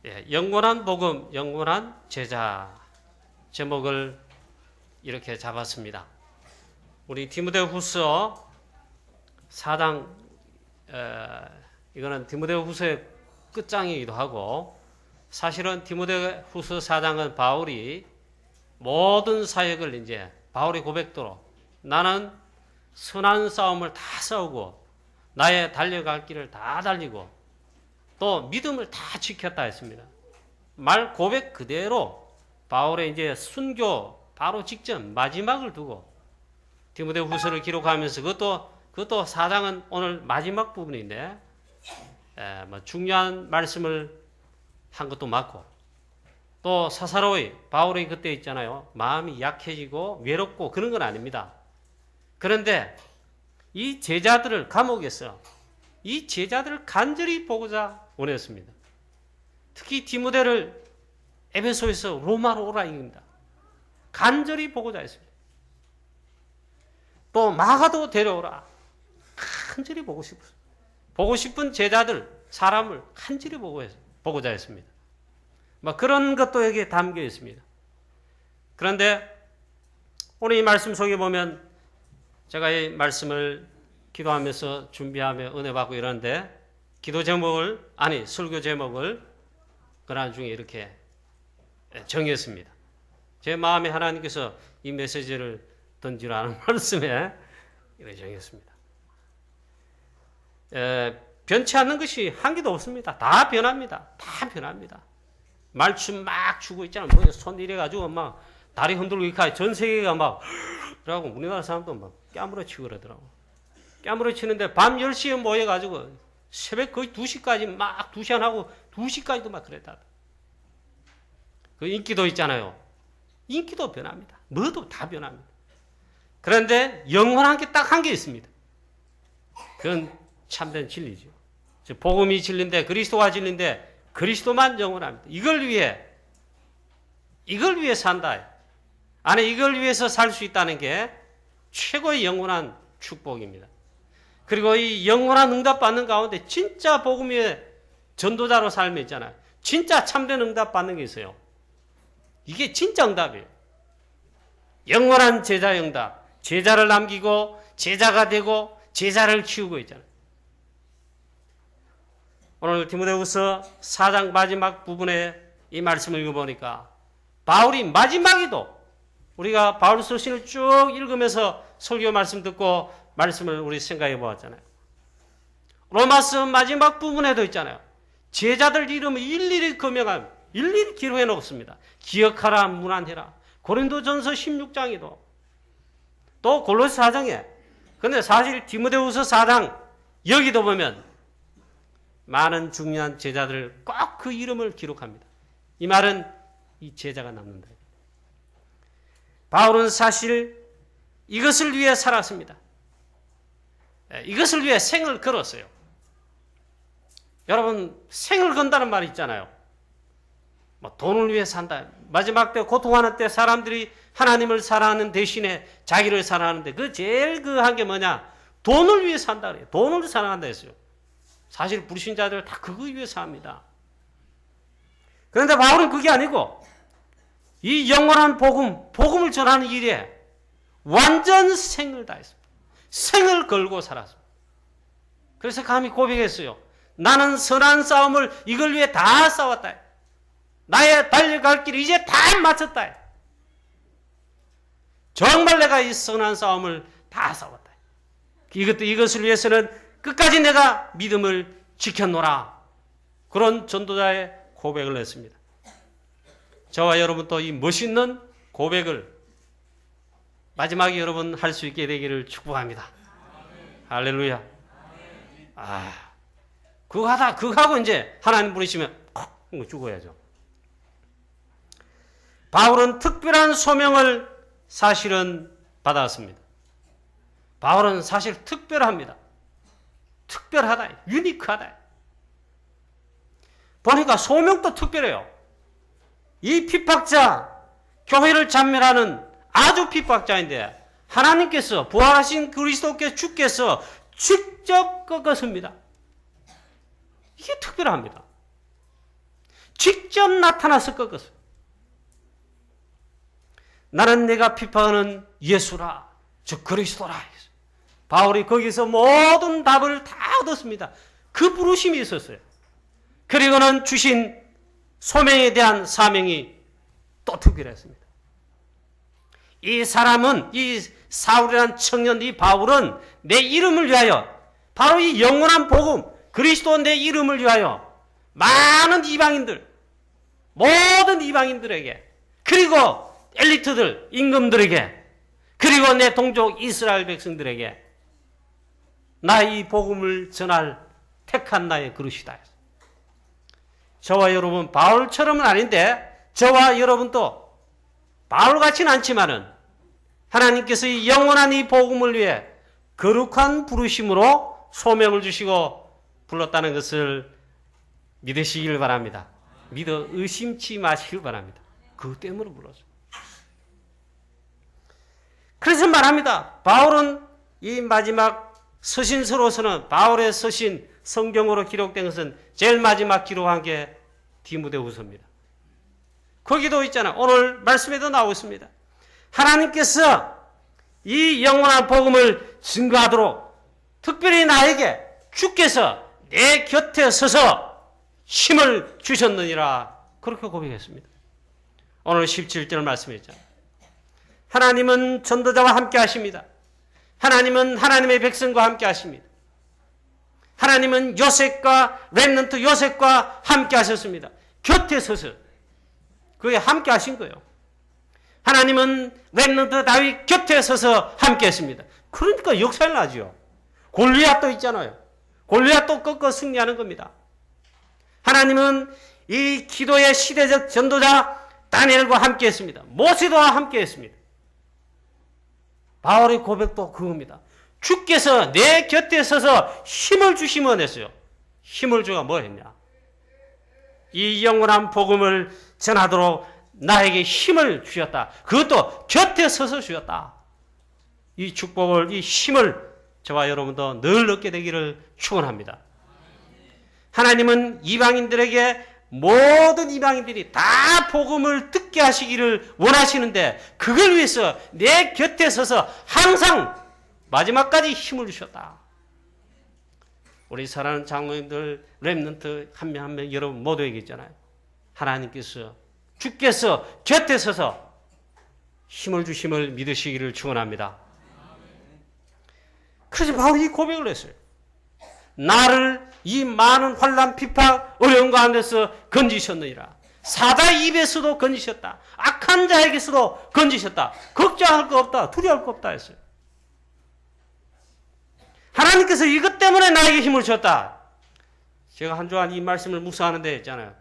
예, 영원한 복음, 영원한 제자 제목을 이렇게 잡았습니다. 우리 디모데후서 4장 이거는 디모데후서의 끝장이기도 하고 사실은 디모데후서 4장은 바울이 모든 사역을 이제 바울의 고백대로 나는 선한 싸움을 다 싸우고 나의 달려갈 길을 다 달리고 또 믿음을 다 지켰다 했습니다. 말 고백 그대로 바울의 이제 순교 바로 직전 마지막을 두고 디모데후서를 기록하면서 그것도 4장은 오늘 마지막 부분인데 뭐 중요한 말씀을 한 것도 맞고 또 사사로이 바울이 그때 있잖아요. 마음이 약해지고 외롭고 그런 건 아닙니다. 그런데 이 제자들을 감옥에서 이 제자들을 간절히 보고자 원했습니다. 특히 디모데를 에베소에서 로마로 오라 이깁니다. 간절히 보고자 했습니다. 또 마가도 데려오라. 간절히 보고 싶었어요. 보고 싶은 제자들, 사람을 간절히 보고자 했습니다. 뭐 그런 것도 여기에 담겨 있습니다. 그런데 오늘 이 말씀 속에 보면 제가 이 말씀을 기도하면서 준비하며 은혜 받고 이러는데 기도 제목을 설교 제목을 그날 중에 이렇게 정했습니다. 제 마음에 하나님께서 이 메시지를 던지라는 말씀에 이렇게 정했습니다. 변치 않는 것이 한 개도 없습니다. 다 변합니다. 다 변합니다. 말춤 막 추고 있잖아요. 뭐 손 이래가지고 막 다리 흔들고 이렇게 전 세계가 막 그러고 우리나라 사람도 막 깨물어 치고 그러더라고. 깨물어 치는데 밤 10시에 모여가지고 새벽 거의 2시까지 막 2시간 하고 2시까지도 막 그랬다. 그 인기도 있잖아요. 인기도 변합니다. 뭐도 다 변합니다. 그런데 영원한 게 딱 한 개 있습니다. 그건 참된 진리죠. 복음이 진리인데 그리스도가 진리인데 그리스도만 영원합니다. 이걸 위해 산다. 안에 이걸 위해서 살 수 있다는 게 최고의 영원한 축복입니다. 그리고 이 영원한 응답 받는 가운데 진짜 복음의 전도자로 삶에 있잖아요. 진짜 참된 응답 받는 게 있어요. 이게 진짜 응답이에요. 영원한 제자 응답. 제자를 남기고 제자가 되고 제자를 키우고 있잖아요. 오늘 디모데후서 4장 마지막 부분에 이 말씀을 읽어보니까 바울이 마지막에도 우리가 바울 서신을 쭉 읽으면서 설교 말씀 듣고 말씀을 우리 생각해 보았잖아요. 로마서 마지막 부분에도 있잖아요. 제자들 이름을 일일이 거명하며 일일이 기록해 놓습니다. 기억하라 문안해라. 고린도전서 16장에도 또 골로새 4장에 근데 사실 디모데후서 4장 여기도 보면 많은 중요한 제자들을 꼭 그 이름을 기록합니다. 이 말은 이 제자가 남는다. 바울은 사실 이것을 위해 살았습니다. 이것을 위해 생을 걸었어요. 여러분 생을 건다는 말이 있잖아요. 뭐 돈을 위해 산다. 마지막 때 고통하는 때 사람들이 하나님을 사랑하는 대신에 자기를 사랑하는데 그 제일 한 게 뭐냐? 돈을 위해 산다 그래요. 돈을 사랑한다 했어요. 사실 불신자들 다 그거 위해 삽니다. 그런데 바울은 그게 아니고 이 영원한 복음을 전하는 일에 완전 생을 다했습니다. 생을 걸고 살았습니다. 그래서 감히 고백했어요. 나는 선한 싸움을 이걸 위해 다 싸웠다. 나의 달려갈 길을 이제 다 마쳤다. 정말 내가 이 선한 싸움을 다 싸웠다. 이것을 위해서는 끝까지 내가 믿음을 지켰노라. 그런 전도자의 고백을 했습니다. 저와 여러분도 이 멋있는 고백을 마지막에 여러분 할 수 있게 되기를 축복합니다. 할렐루야. 그거 하고 이제 하나님 부르시면 죽어야죠. 바울은 특별한 소명을 사실은 받았습니다. 바울은 사실 특별합니다. 특별하다. 유니크하다. 보니까 소명도 특별해요. 이 핍박자, 교회를 잔멸하는 아주 핍박자인데 하나님께서 부활하신 그리스도께 주께서 직접 꺾었습니다. 이게 특별합니다. 직접 나타나서 꺾었어요. 나는 내가 비판하는 예수라, 즉 그리스도라. 바울이 거기서 모든 답을 다 얻었습니다. 그 부르심이 있었어요. 그리고는 주신 소명에 대한 사명이 또 특별했습니다. 이 사람은, 이 사울이라는 청년, 이 바울은 내 이름을 위하여, 바로 이 영원한 복음, 그리스도 내 이름을 위하여 많은 이방인들, 모든 이방인들에게, 그리고 엘리트들, 임금들에게, 그리고 내 동족 이스라엘 백성들에게 나의 이 복음을 전할 택한 나의 그릇이다. 저와 여러분 바울처럼은 아닌데, 저와 여러분도 바울같지는 않지만은 하나님께서 이 영원한 이 복음을 위해 거룩한 부르심으로 소명을 주시고 불렀다는 것을 믿으시길 바랍니다. 믿어 의심치 마시길 바랍니다. 그것 때문에 불렀어요. 그래서 말합니다. 바울은 이 마지막 서신서로서는, 바울의 서신, 성경으로 기록된 것은 제일 마지막 기록한 게 디모데후서입니다. 거기도 있잖아요. 오늘 말씀에도 나오고 있습니다. 하나님께서 이 영원한 복음을 증거하도록 특별히 나에게 주께서 내 곁에 서서 힘을 주셨느니라, 그렇게 고백했습니다. 오늘 17절 말씀이잖아요. 하나님은 전도자와 함께 하십니다. 하나님은 하나님의 백성과 함께 하십니다. 하나님은 요셉과 렘넌트 요셉과 함께 하셨습니다. 곁에 서서 그에 함께 하신 거예요. 하나님은 렘넌트 다윗 곁에 서서 함께 했습니다. 그러니까 역사를 나죠. 골리앗도 있잖아요. 골리앗도 꺾어 승리하는 겁니다. 하나님은 이 기도의 시대적 전도자 다니엘과 함께 했습니다. 모세도와 함께 했습니다. 바울의 고백도 그겁니다. 주께서 내 곁에 서서 힘을 주시면 했어요. 힘을 주가 뭐 했냐? 이 영원한 복음을 전하도록 나에게 힘을 주셨다. 그것도 곁에 서서 주셨다. 이 축복을, 이 힘을 저와 여러분도 늘 얻게 되기를 축원합니다. 하나님은 이방인들에게, 모든 이방인들이 다 복음을 듣게 하시기를 원하시는데, 그걸 위해서 내 곁에 서서 항상 마지막까지 힘을 주셨다. 우리 사랑하는 장로님들, 렘넌트 한 명 한 명 여러분 모두에게 있잖아요. 하나님께서, 주께서 곁에 서서 힘을 주심을 믿으시기를 축원합니다. 그래서 바로 이 고백을 했어요. 나를 이 많은 환난, 비판, 어려움 가운데서 건지셨느니라. 사자의 입에서도 건지셨다. 악한 자에게서도 건지셨다. 걱정할 거 없다. 두려워할 거 없다 했어요. 하나님께서 이것 때문에 나에게 힘을 줬다. 제가 한 주간 이 말씀을 묵상하는데 있잖아요.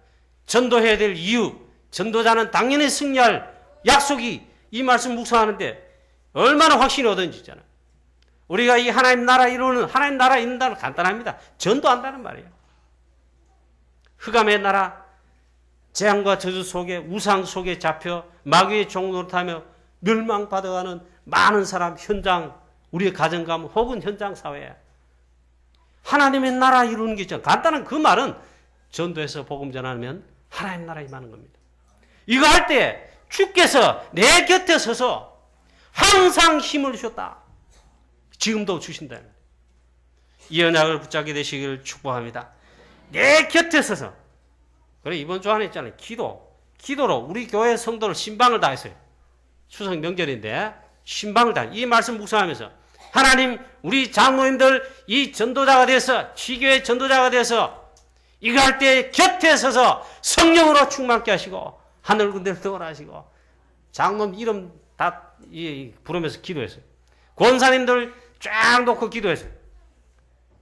전도해야 될 이유, 전도자는 당연히 승리할 약속이, 이 말씀 묵상하는데 얼마나 확신이 얻었는지 있잖아요. 우리가 이 하나님 나라 이루는, 하나님 나라 이룬다는 간단합니다. 전도한다는 말이에요. 흑암의 나라, 재앙과 저주 속에, 우상 속에 잡혀 마귀의 종노릇하며 멸망받아가는 많은 사람, 현장, 우리의 가정 가문 혹은 현장 사회에 하나님의 나라 이루는 게 있잖아요. 간단한 그 말은 전도해서 복음 전하면 하나님 나라 임하는 겁니다. 이거 할 때 주께서 내 곁에 서서 항상 힘을 주셨다. 지금도 주신다. 이 언약을 붙잡게 되시기를 축복합니다. 내 곁에 서서. 그래, 이번 주 안에 있잖아요. 기도로 우리 교회 성도를 신방을 다 했어요. 추석 명절인데 신방을 다, 이 말씀 묵상하면서 하나님, 우리 장로님들 이 전도자가 돼서, 지교의 전도자가 돼서 이거 할 때 곁에 서서 성령으로 충만케 하시고 하늘 군대를 등원하시고, 장로님 이름 다 부르면서 기도했어요. 권사님들 쫙 놓고 기도했어요.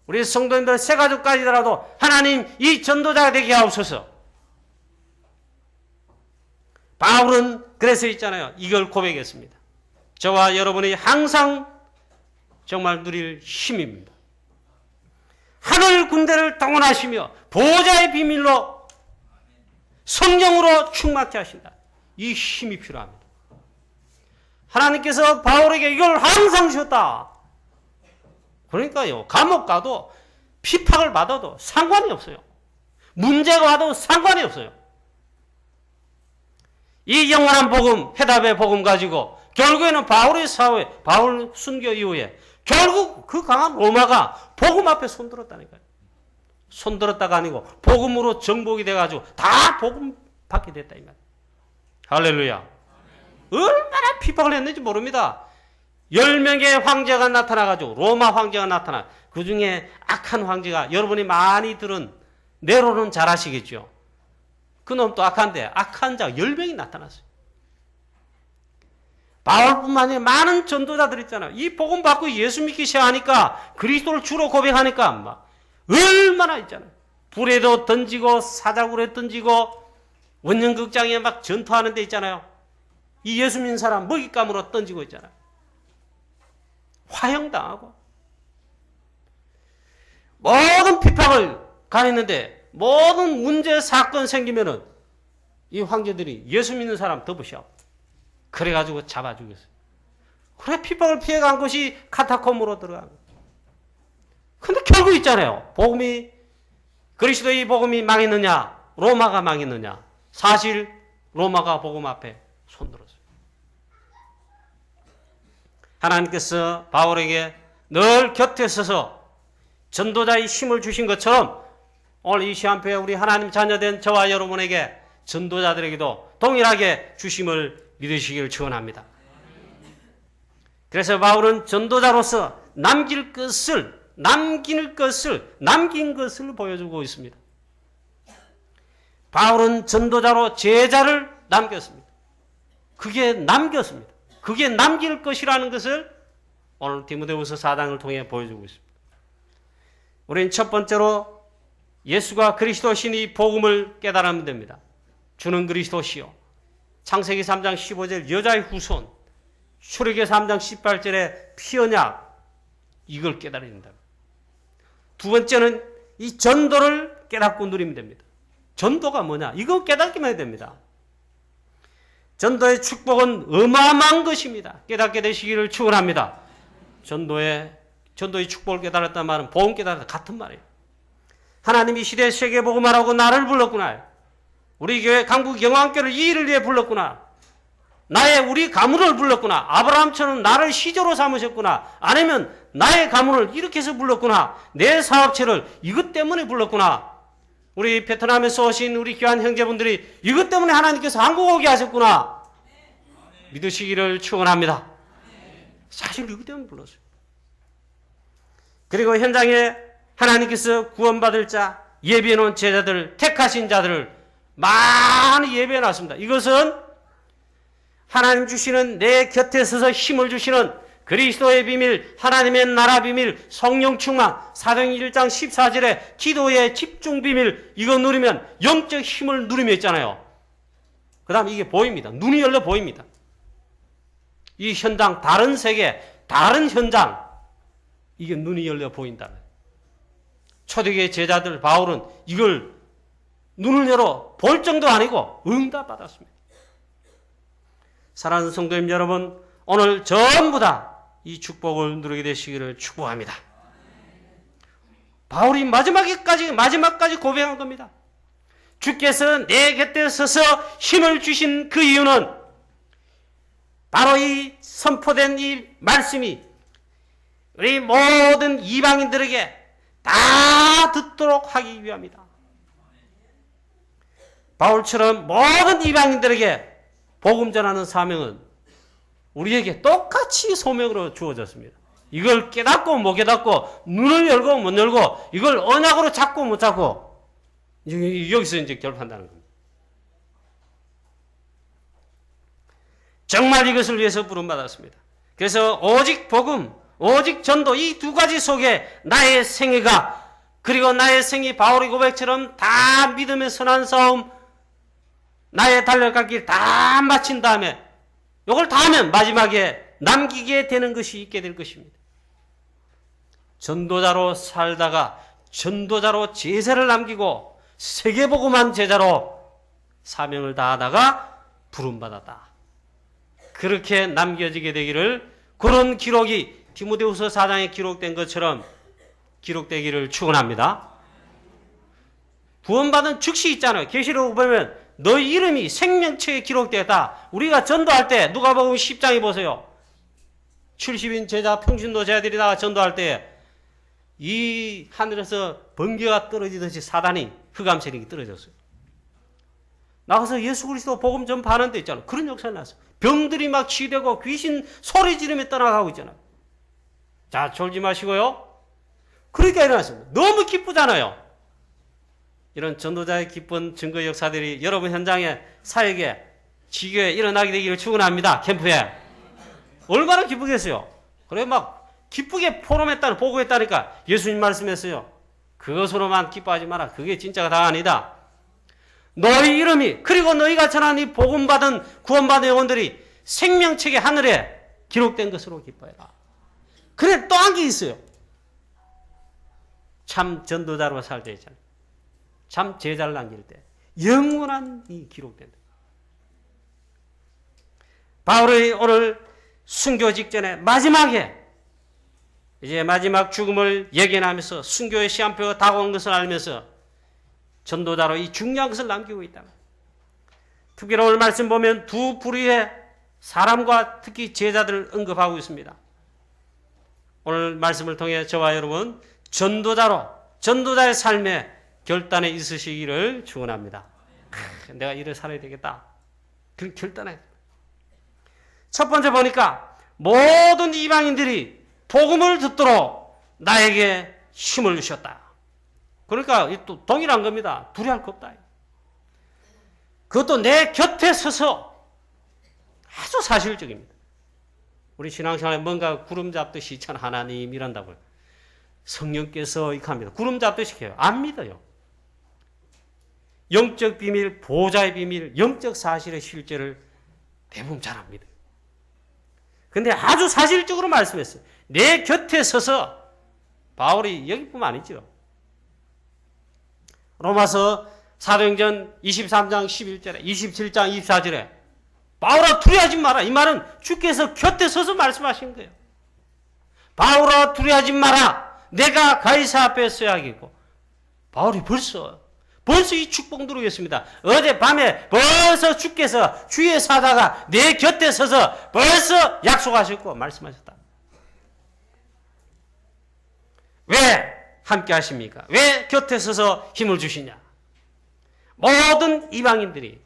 우리 성도님들 세 가족까지더라도 하나님 이 전도자가 되게 하옵소서. 바울은 그래서 있잖아요. 이걸 고백했습니다. 저와 여러분이 항상 정말 누릴 힘입니다. 하늘 군대를 동원하시며 보호자의 비밀로 성령으로 충만케 하신다. 이 힘이 필요합니다. 하나님께서 바울에게 이걸 항상 주셨다. 그러니까요, 감옥 가도, 피팍을 받아도 상관이 없어요. 문제가 와도 상관이 없어요. 이 영원한 복음, 해답의 복음 가지고 결국에는 바울의 사회, 바울 순교 이후에 결국 그 강한 로마가 복음 앞에 손들었다니까요. 손들었다가 아니고 복음으로 정복이 돼가지고 다 복음 받게 됐다 이 말. 할렐루야. 얼마나 핍박을 했는지 모릅니다. 10명의 황제가 나타나가지고 로마 황제가 나타나 그 중에 악한 황제가 여러분이 많이 들은 네로는 잘 아시겠죠. 그 놈도 악한데 악한 자가 10명이 나타났어요. 바울뿐만 아니라 많은 전도자들 있잖아요. 이 복음 받고 예수 믿기 시작하니까 그리스도를 주로 고백하니까 막 얼마나 있잖아요. 불에도 던지고 사자굴에 던지고 원년극장에 막 전투하는 데 있잖아요. 이 예수 믿는 사람 먹잇감으로 던지고 있잖아요. 화형당하고 모든 핍박을 가했는데 모든 문제 사건 생기면은 이 황제들이 예수 믿는 사람 덮으셔. 그래가지고 잡아 죽였어요. 그래 핍박을 피해간 것이 카타콤으로 들어간 거예요. 근데 결국 있잖아요. 복음이 그리스도의 복음이 망했느냐 로마가 망했느냐. 사실 로마가 복음 앞에 손들었어요. 하나님께서 바울에게 늘 곁에 서서 전도자의 힘을 주신 것처럼 오늘 이 시간표에 우리 하나님 자녀된 저와 여러분에게 전도자들에게도 동일하게 주심을 믿으시기를 축원합니다. 그래서 바울은 전도자로서 남긴 것을 보여주고 있습니다. 바울은 전도자로 제자를 남겼습니다. 그게 남겼습니다. 그게 남길 것이라는 것을 오늘 디모데후서 4장을 통해 보여주고 있습니다. 우리는 첫 번째로 예수가 그리스도신이 복음을 깨달으면 됩니다. 주는 그리스도시요. 창세기 3장 15절 여자의 후손, 출애굽기 3장 18절에 피언약, 이걸 깨달아야 된다. 두 번째는 이 전도를 깨닫고 누리면 됩니다. 전도가 뭐냐? 이거 깨닫기만 해야 됩니다. 전도의 축복은 어마어마한 것입니다. 깨닫게 되시기를 축원합니다. 전도의 축복을 깨달았다는 말은 복음 깨달았다 같은 말이에요. 하나님이 시대 세계복음화라고 나를 불렀구나. 우리 교회 강북 영광교를 이 일을 위해 불렀구나. 우리 가문을 불렀구나. 아브라함처럼 나를 시조로 삼으셨구나. 아니면 나의 가문을 이렇게 해서 불렀구나. 내 사업체를 이것 때문에 불렀구나. 우리 베트남에서 오신 우리 귀한 형제분들이 이것 때문에 하나님께서 한국 오게 하셨구나. 믿으시기를 축원합니다. 사실 이것 때문에 불렀어요. 그리고 현장에 하나님께서 구원받을 자, 예비해 놓은 제자들, 택하신 자들을 많이 예비해 놨습니다. 이것은 하나님 주시는 내 곁에 서서 힘을 주시는 그리스도의 비밀, 하나님의 나라 비밀, 성령 충만, 사도행전 1장 14절에 기도의 집중 비밀, 이거 누리면 영적 힘을 누리며 있잖아요. 그 다음 이게 보입니다. 눈이 열려 보입니다. 이 현장, 다른 세계, 다른 현장, 이게 눈이 열려 보인다. 초대교회 제자들 바울은 이걸 눈을 열어 볼 정도 아니고 응답받았습니다. 사랑하는 성도님 여러분, 오늘 전부 다 이 축복을 누리게 되시기를 축복합니다. 바울이 마지막까지 고백한 겁니다. 주께서 내 곁에 서서 힘을 주신 그 이유는 바로 이 선포된 이 말씀이 우리 모든 이방인들에게 다 듣도록 하기 위함이다. 바울처럼 모든 이방인들에게 복음 전하는 사명은 우리에게 똑같이 소명으로 주어졌습니다. 이걸 깨닫고 못 깨닫고 눈을 열고 못 열고 이걸 언약으로 잡고 못 잡고 여기서 이제 결판다는 겁니다. 정말 이것을 위해서 부름받았습니다. 그래서 오직 복음, 오직 전도 이 두 가지 속에 나의 생애가 그리고 나의 생이 바울의 고백처럼 다 믿음의 선한 싸움 나의 달려갈 길 다 마친 다음에 이걸 다 하면 마지막에 남기게 되는 것이 있게 될 것입니다. 전도자로 살다가 전도자로 제사를 남기고 세계복음한 제자로 사명을 다하다가 부름받았다. 그렇게 남겨지게 되기를 그런 기록이 디모데후서 4장에 기록된 것처럼 기록되기를 축원합니다. 구원받은 즉시 있잖아요. 계시록 보면 너희 이름이 생명책에 기록되었다. 우리가 전도할 때 누가복음 10장에 보세요. 70인 제자 평신도제자들이 나가 전도할 때 이 하늘에서 번개가 떨어지듯이 사단이 흑암 세력이 떨어졌어요. 나가서 예수 그리스도 복음 전파하는 데 있잖아요. 그런 역사가 났어요. 병들이 막 치유되고 귀신 소리 지르며 떠나가고 있잖아요. 자, 졸지 마시고요. 그러니까 일어났습니다. 너무 기쁘잖아요. 이런 전도자의 기쁜 증거 역사들이 여러분 현장에, 사역에, 지교에 일어나게 되기를 축원합니다. 캠프에. 얼마나 기쁘겠어요. 그래 막 기쁘게 포럼했다는, 보고했다니까 예수님 말씀했어요. 그것으로만 기뻐하지 마라. 그게 진짜가 다 아니다. 너희 이름이, 그리고 너희가 전한 이 복음받은 구원받은 영혼들이 생명책의 하늘에 기록된 것으로 기뻐해라. 그래 또 한 게 있어요. 참 전도자로 살 때 있잖아요. 참 제자를 남길 때 영원한 이 기록된다. 바울이 오늘 순교 직전에 마지막에 이제 마지막 죽음을 예견하면서 순교의 시한표가 다가온 것을 알면서 전도자로 이 중요한 것을 남기고 있다. 특별히 오늘 말씀 보면 두 부류의 사람과 특히 제자들을 언급하고 있습니다. 오늘 말씀을 통해 저와 여러분 전도자로, 전도자의 삶에 결단에 있으시기를 축원합니다. 내가 이를 살아야 되겠다. 그런 결단에. 첫 번째 보니까 모든 이방인들이 복음을 듣도록 나에게 힘을 주셨다. 그러니까 또 동일한 겁니다. 두려울 거 없다. 그것도 내 곁에 서서 아주 사실적입니다. 우리 신앙생활에 뭔가 구름 잡듯이 참 하나님이란다고요. 성령께서 이렇게 합니다. 구름 잡듯이 해요. 안 믿어요. 영적 비밀, 보좌의 비밀, 영적 사실의 실제를 대부분 잘 안 믿어요. 근데 아주 사실적으로 말씀했어요. 내 곁에 서서, 바울이 여기뿐만 아니죠. 로마서 사도행전 23장 11절에 27장 24절에 바울아 두려워하지 마라. 이 말은 주께서 곁에 서서 말씀하신 거예요. 바울아 두려워하지 마라. 내가 가이사 앞에 서야 하겠고. 바울이 벌써 이 축복 누리겠습니다. 어젯밤에 벌써 주께서 주의 사자가 내 곁에 서서 벌써 약속하셨고 말씀하셨다. 왜 함께 하십니까? 왜 곁에 서서 힘을 주시냐? 모든 이방인들이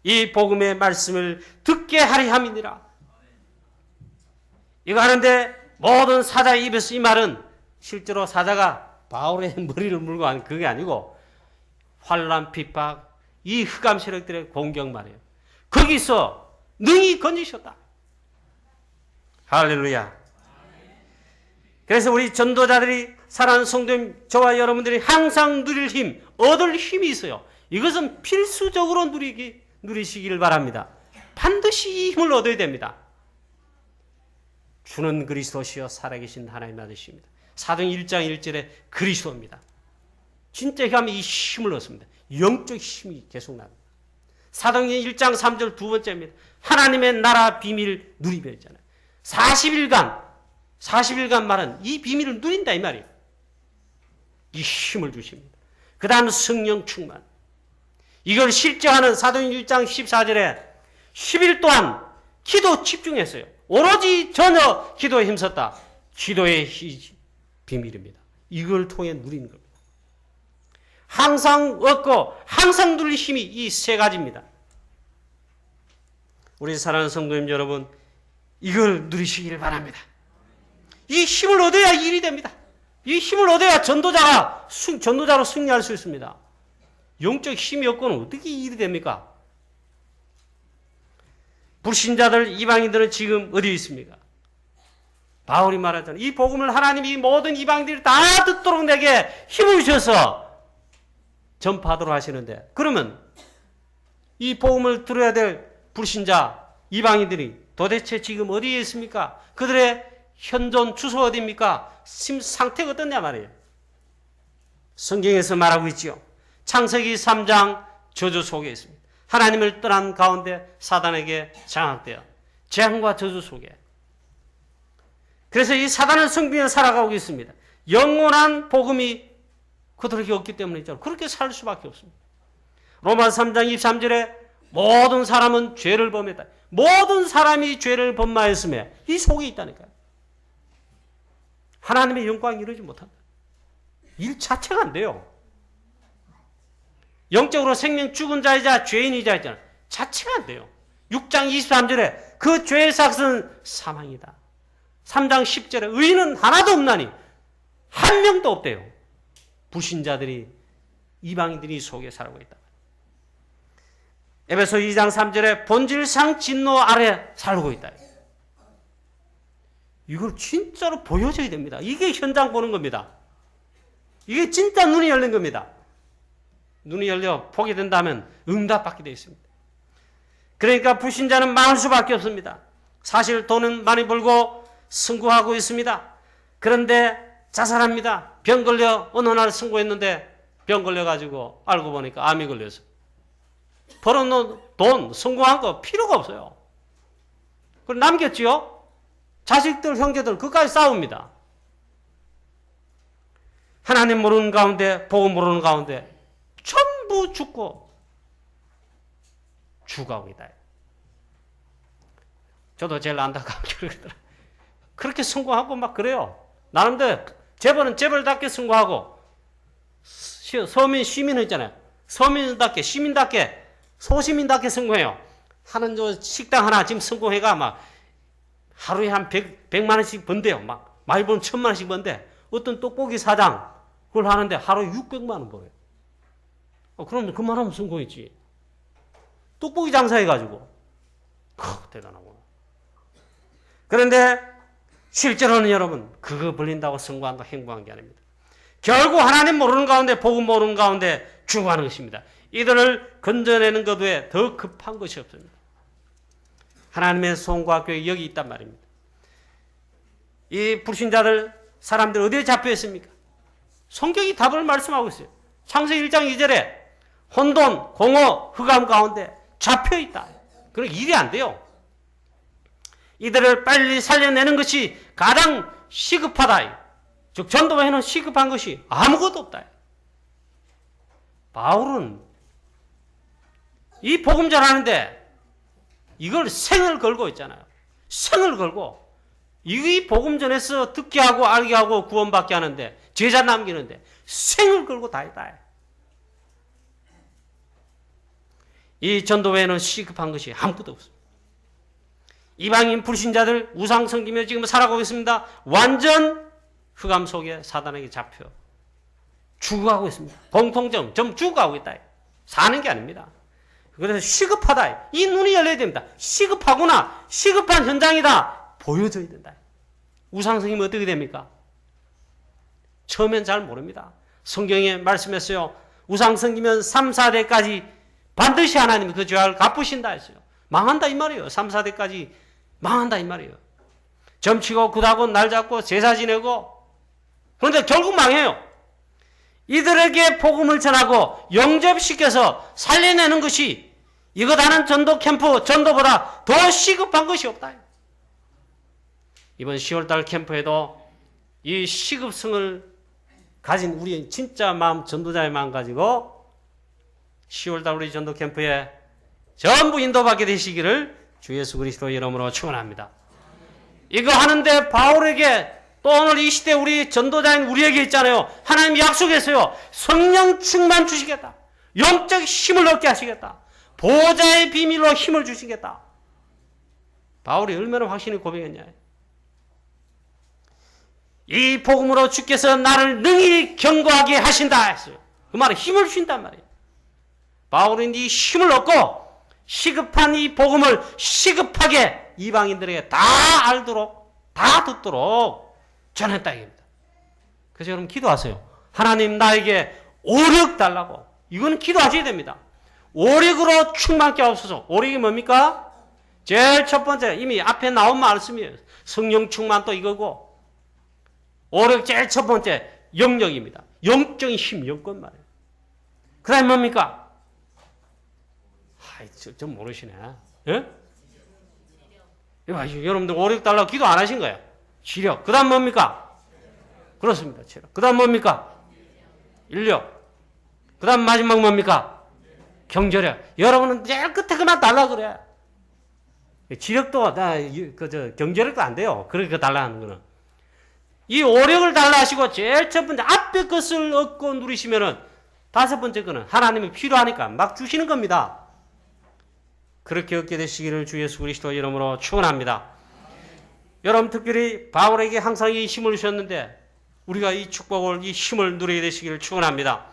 이 복음의 말씀을 듣게 하리 함이니라. 이거 하는데 모든 사자의 입에서 이 말은 실제로 사자가 바울의 머리를 물고 하는 그게 아니고 환난, 핍박, 이 흑암 세력들의 공격 말이에요. 거기서 능히 건지셨다. 할렐루야. 그래서 우리 전도자들이 사랑하는 성도님, 저와 여러분들이 항상 누릴 힘, 얻을 힘이 있어요. 이것은 필수적으로 누리시기를 바랍니다. 반드시 이 힘을 얻어야 됩니다. 주는 그리스도시요 살아계신 하나님 아들이십니다. 사도행 1장 1절에 그리스도입니다. 진짜 하면 이 힘을 얻습니다. 영적 힘이 계속 납니다. 사도행 1장 3절 두 번째입니다. 하나님의 나라 비밀 누리며 있잖아요. 40일간 말은 이 비밀을 누린다 이 말이에요. 이 힘을 주십니다. 그 다음 성령 충만. 이걸 실제하는 사도행 1장 14절에 10일 동안 기도 집중했어요. 오로지 전혀 기도에 힘썼다. 기도의 비밀입니다. 이걸 통해 누리는 겁니다. 항상 얻고 항상 누릴 힘이 이 세 가지입니다. 우리 사랑하는 성도님 여러분, 이걸 누리시길 바랍니다. 이 힘을 얻어야 일이 됩니다. 이 힘을 얻어야 전도자로 승리할 수 있습니다. 영적 힘이 없고는 어떻게 일이 됩니까? 불신자들, 이방인들은 지금 어디에 있습니까? 바울이 말하잖아요. 이 복음을 하나님이 모든 이방인들이 다 듣도록 내게 힘을 주셔서 전파하도록 하시는데, 그러면 이 복음을 들어야 될 불신자, 이방인들이 도대체 지금 어디에 있습니까? 그들의 현존 주소 어디입니까? 상태가 어떻냐 말이에요. 성경에서 말하고 있지요. 창세기 3장 저주 속에 있습니다. 하나님을 떠난 가운데 사단에게 장악되어 재앙과 저주 속에. 그래서 이 사단을 섬기며 살아가고 있습니다. 영원한 복음이 그들에게 없기 때문이죠. 그렇게 살 수밖에 없습니다. 로마서 3장 23절에 모든 사람은 죄를 범했다. 모든 사람이 죄를 범하였음에 이 속에 있다니까요. 하나님의 영광이 이루지 못한다. 일 자체가 안 돼요. 영적으로 생명 죽은 자이자 죄인이자 있잖아요. 자체가 안 돼요. 6장 23절에 그 죄의 삭은 사망이다. 3장 10절에 의인은 하나도 없나니 한 명도 없대요. 불신자들이 이방인들이 속에 살고 있다. 에베소 2장 3절에 본질상 진노 아래 살고 있다. 이걸 진짜로 보여줘야 됩니다. 이게 현장 보는 겁니다. 이게 진짜 눈이 열린 겁니다. 눈이 열려 보게 된다면 응답받게 되어 있습니다. 그러니까 불신자는 망할 수밖에 없습니다. 사실 돈은 많이 벌고 승구하고 있습니다. 그런데 자살합니다. 병 걸려 어느 날 승구했는데 병 걸려가지고 알고 보니까 암이 걸려서 벌어놓은 돈 승구한 거 필요가 없어요. 그걸 남겼지요. 자식들 형제들 그까지 싸웁니다. 하나님 모르는 가운데 복음 모르는 가운데 전부 죽고 죽어가고 있다. 저도 제일 안타까운 그러더라. 그렇게 승구하고 막 그래요. 나름대로 재벌은 재벌답게 승구하고 서민 시민은 있잖아요. 서민답게 시민답게 소시민답게 승구해요. 하는 저 식당 하나 지금 승구해가 막 하루에 한 100만 원씩 번대요. 막 많이 벌면 1000만 원씩 번대. 어떤 떡볶이 사장 그걸 하는데 하루에 600만 원 벌어요. 그럼 그만하면 성공했지. 떡볶이 장사해가지고. 대단하구나. 그런데 실제로는 여러분 그거 벌린다고 성공한다고 행복한 게 아닙니다. 결국 하나님 모르는 가운데 복음 모르는 가운데 죽어가는 것입니다. 이들을 건져내는 것 외에 더 급한 것이 없습니다. 하나님의 손과 교회 여기 있단 말입니다. 이 불신자들 사람들 어디에 잡혀 있습니까? 성경이 답을 말씀하고 있어요. 창세기 1장 2절에 혼돈, 공허, 흑암 가운데 잡혀 있다. 그럼 일이 안 돼요. 이들을 빨리 살려내는 것이 가장 시급하다. 즉 전도회는 시급한 것이 아무것도 없다. 바울은 이 복음 전하는데 이걸 생을 걸고 있잖아요. 생을 걸고 이 복음 전해서 듣게 하고 알게 하고 구원받게 하는데 제자 남기는데 생을 걸고 다 했다. 이 전도회는 시급한 것이 아무것도 없습니다. 이방인 불신자들 우상 섬기며 지금 살아가고 있습니다. 완전 흑암 속에 사단에게 잡혀 죽어가고 있습니다. 공통점 좀 죽어가고 있다. 사는 게 아닙니다. 그래서 시급하다. 이 눈이 열려야 됩니다. 시급하구나. 시급한 현장이다. 보여줘야 된다. 우상 섬기면 어떻게 됩니까? 처음엔 잘 모릅니다. 성경에 말씀했어요. 우상 섬기면 3, 4대까지 반드시 하나님이 그 죄를 갚으신다 했어요. 망한다 이 말이에요. 3, 4대까지 망한다 이 말이에요. 점치고 굿하고 날 잡고 제사 지내고 그런데 결국 망해요. 이들에게 복음을 전하고 영접시켜서 살려내는 것이 이것 하는 전도 캠프 전도보다 더 시급한 것이 없다. 이번 10월달 캠프에도 이 시급성을 가진 우리 진짜 마음 전도자의 마음 가지고 10월달 우리 전도 캠프에 전부 인도받게 되시기를 주 예수 그리스도 이름으로 축원합니다. 이거 하는데 바울에게 또 오늘 이 시대 우리 전도자인 우리에게 있잖아요. 하나님 약속했어요. 성령 충만 주시겠다. 영적 힘을 얻게 하시겠다. 보좌의 비밀로 힘을 주시겠다. 바울이 얼마나 확신이 고백했냐. 이 복음으로 주께서 나를 능히 견고하게 하신다 했어요. 그 말은 힘을 주신단 말이에요. 바울은 이 힘을 얻고 시급한 이 복음을 시급하게 이방인들에게 다 알도록 다 듣도록 전했다 이겁니다. 그래서 여러분 기도하세요. 하나님 나에게 오력 달라고. 이건 기도하셔야 됩니다. 오력으로 충만케 하옵소서. 오력이 뭡니까? 제일 첫 번째 이미 앞에 나온 말씀이에요. 성령 충만 또 이거고 오력 제일 첫 번째 영역입니다. 영적인 힘, 영권 말이에요. 그 다음에 뭡니까? 좀 모르시네. 예? 여러분들 오력 달라고 기도 안 하신 거예요. 지력. 그 다음 뭡니까? 그렇습니다. 지력. 그 다음 뭡니까? 인력. 그 다음 마지막 뭡니까? 경절해. 여러분은 제일 끝에 그만 달라 그래. 지력도, 경절력도 안 돼요. 그렇게 달라 하는 거는. 이 오력을 달라 하시고, 제일 첫 번째, 앞에 것을 얻고 누리시면은, 다섯 번째 거는 하나님이 필요하니까 막 주시는 겁니다. 그렇게 얻게 되시기를 주 예수 그리스도 이름으로 축원합니다. 여러분 특별히 바울에게 항상 이 힘을 주셨는데 우리가 이 축복을, 이 힘을 누리게 되시기를 축원합니다.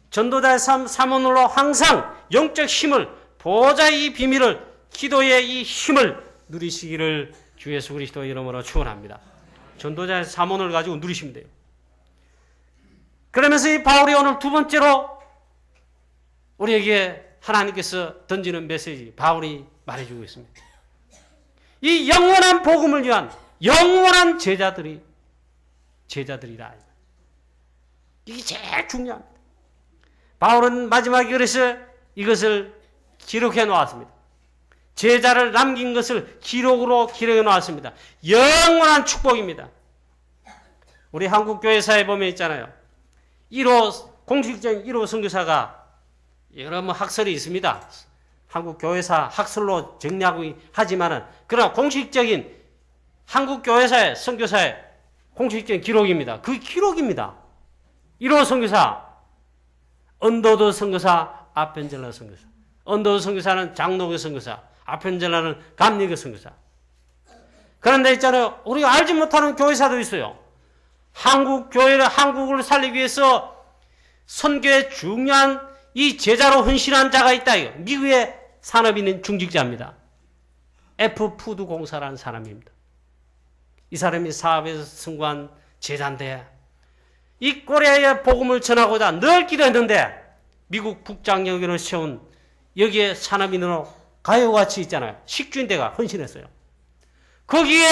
전도자의 사모늘로 항상 영적 힘을, 보호자의 이 비밀을, 기도의 이 힘을 누리시기를 주 예수 그리스도 이름으로 축원합니다. 전도자의 사모를 가지고 누리시면 돼요. 그러면서 이 바울이 오늘 두 번째로 우리에게 하나님께서 던지는 메시지, 바울이 말해주고 있습니다. 이 영원한 복음을 위한 영원한 제자들이라. 이게 제일 중요합니다. 바울은 마지막에 그래서 이것을 기록해 놓았습니다. 제자를 남긴 것을 기록으로 기록해 놓았습니다. 영원한 축복입니다. 우리 한국교회사에 보면 있잖아요. 1호, 공식적인 1호 선교사가 여러 학설이 있습니다. 한국교회사 학설로 정리하고 하지만은, 그러나 공식적인 한국교회사의 선교사의 공식적인 기록입니다. 그 기록입니다. 1호 선교사, 언더드 선교사, 아펜젤라 선교사. 언더드 선교사는 장로교 선교사, 아펜젤라는 감리교 선교사. 그런데 있잖아요. 우리가 알지 못하는 교회사도 있어요. 한국을 살리기 위해서 선교에 중요한 이 제자로 헌신한 자가 있다. 미국의 산업이 있는 중직자입니다. F푸드 공사라는 사람입니다. 이 사람이 사업에서 성공한 제자인데 이 코리아에 복음을 전하고자 늘 기도했는데 미국 북장역을 세운 여기에 산업인으로 가요같이 있잖아요. 식주인대가 헌신했어요. 거기에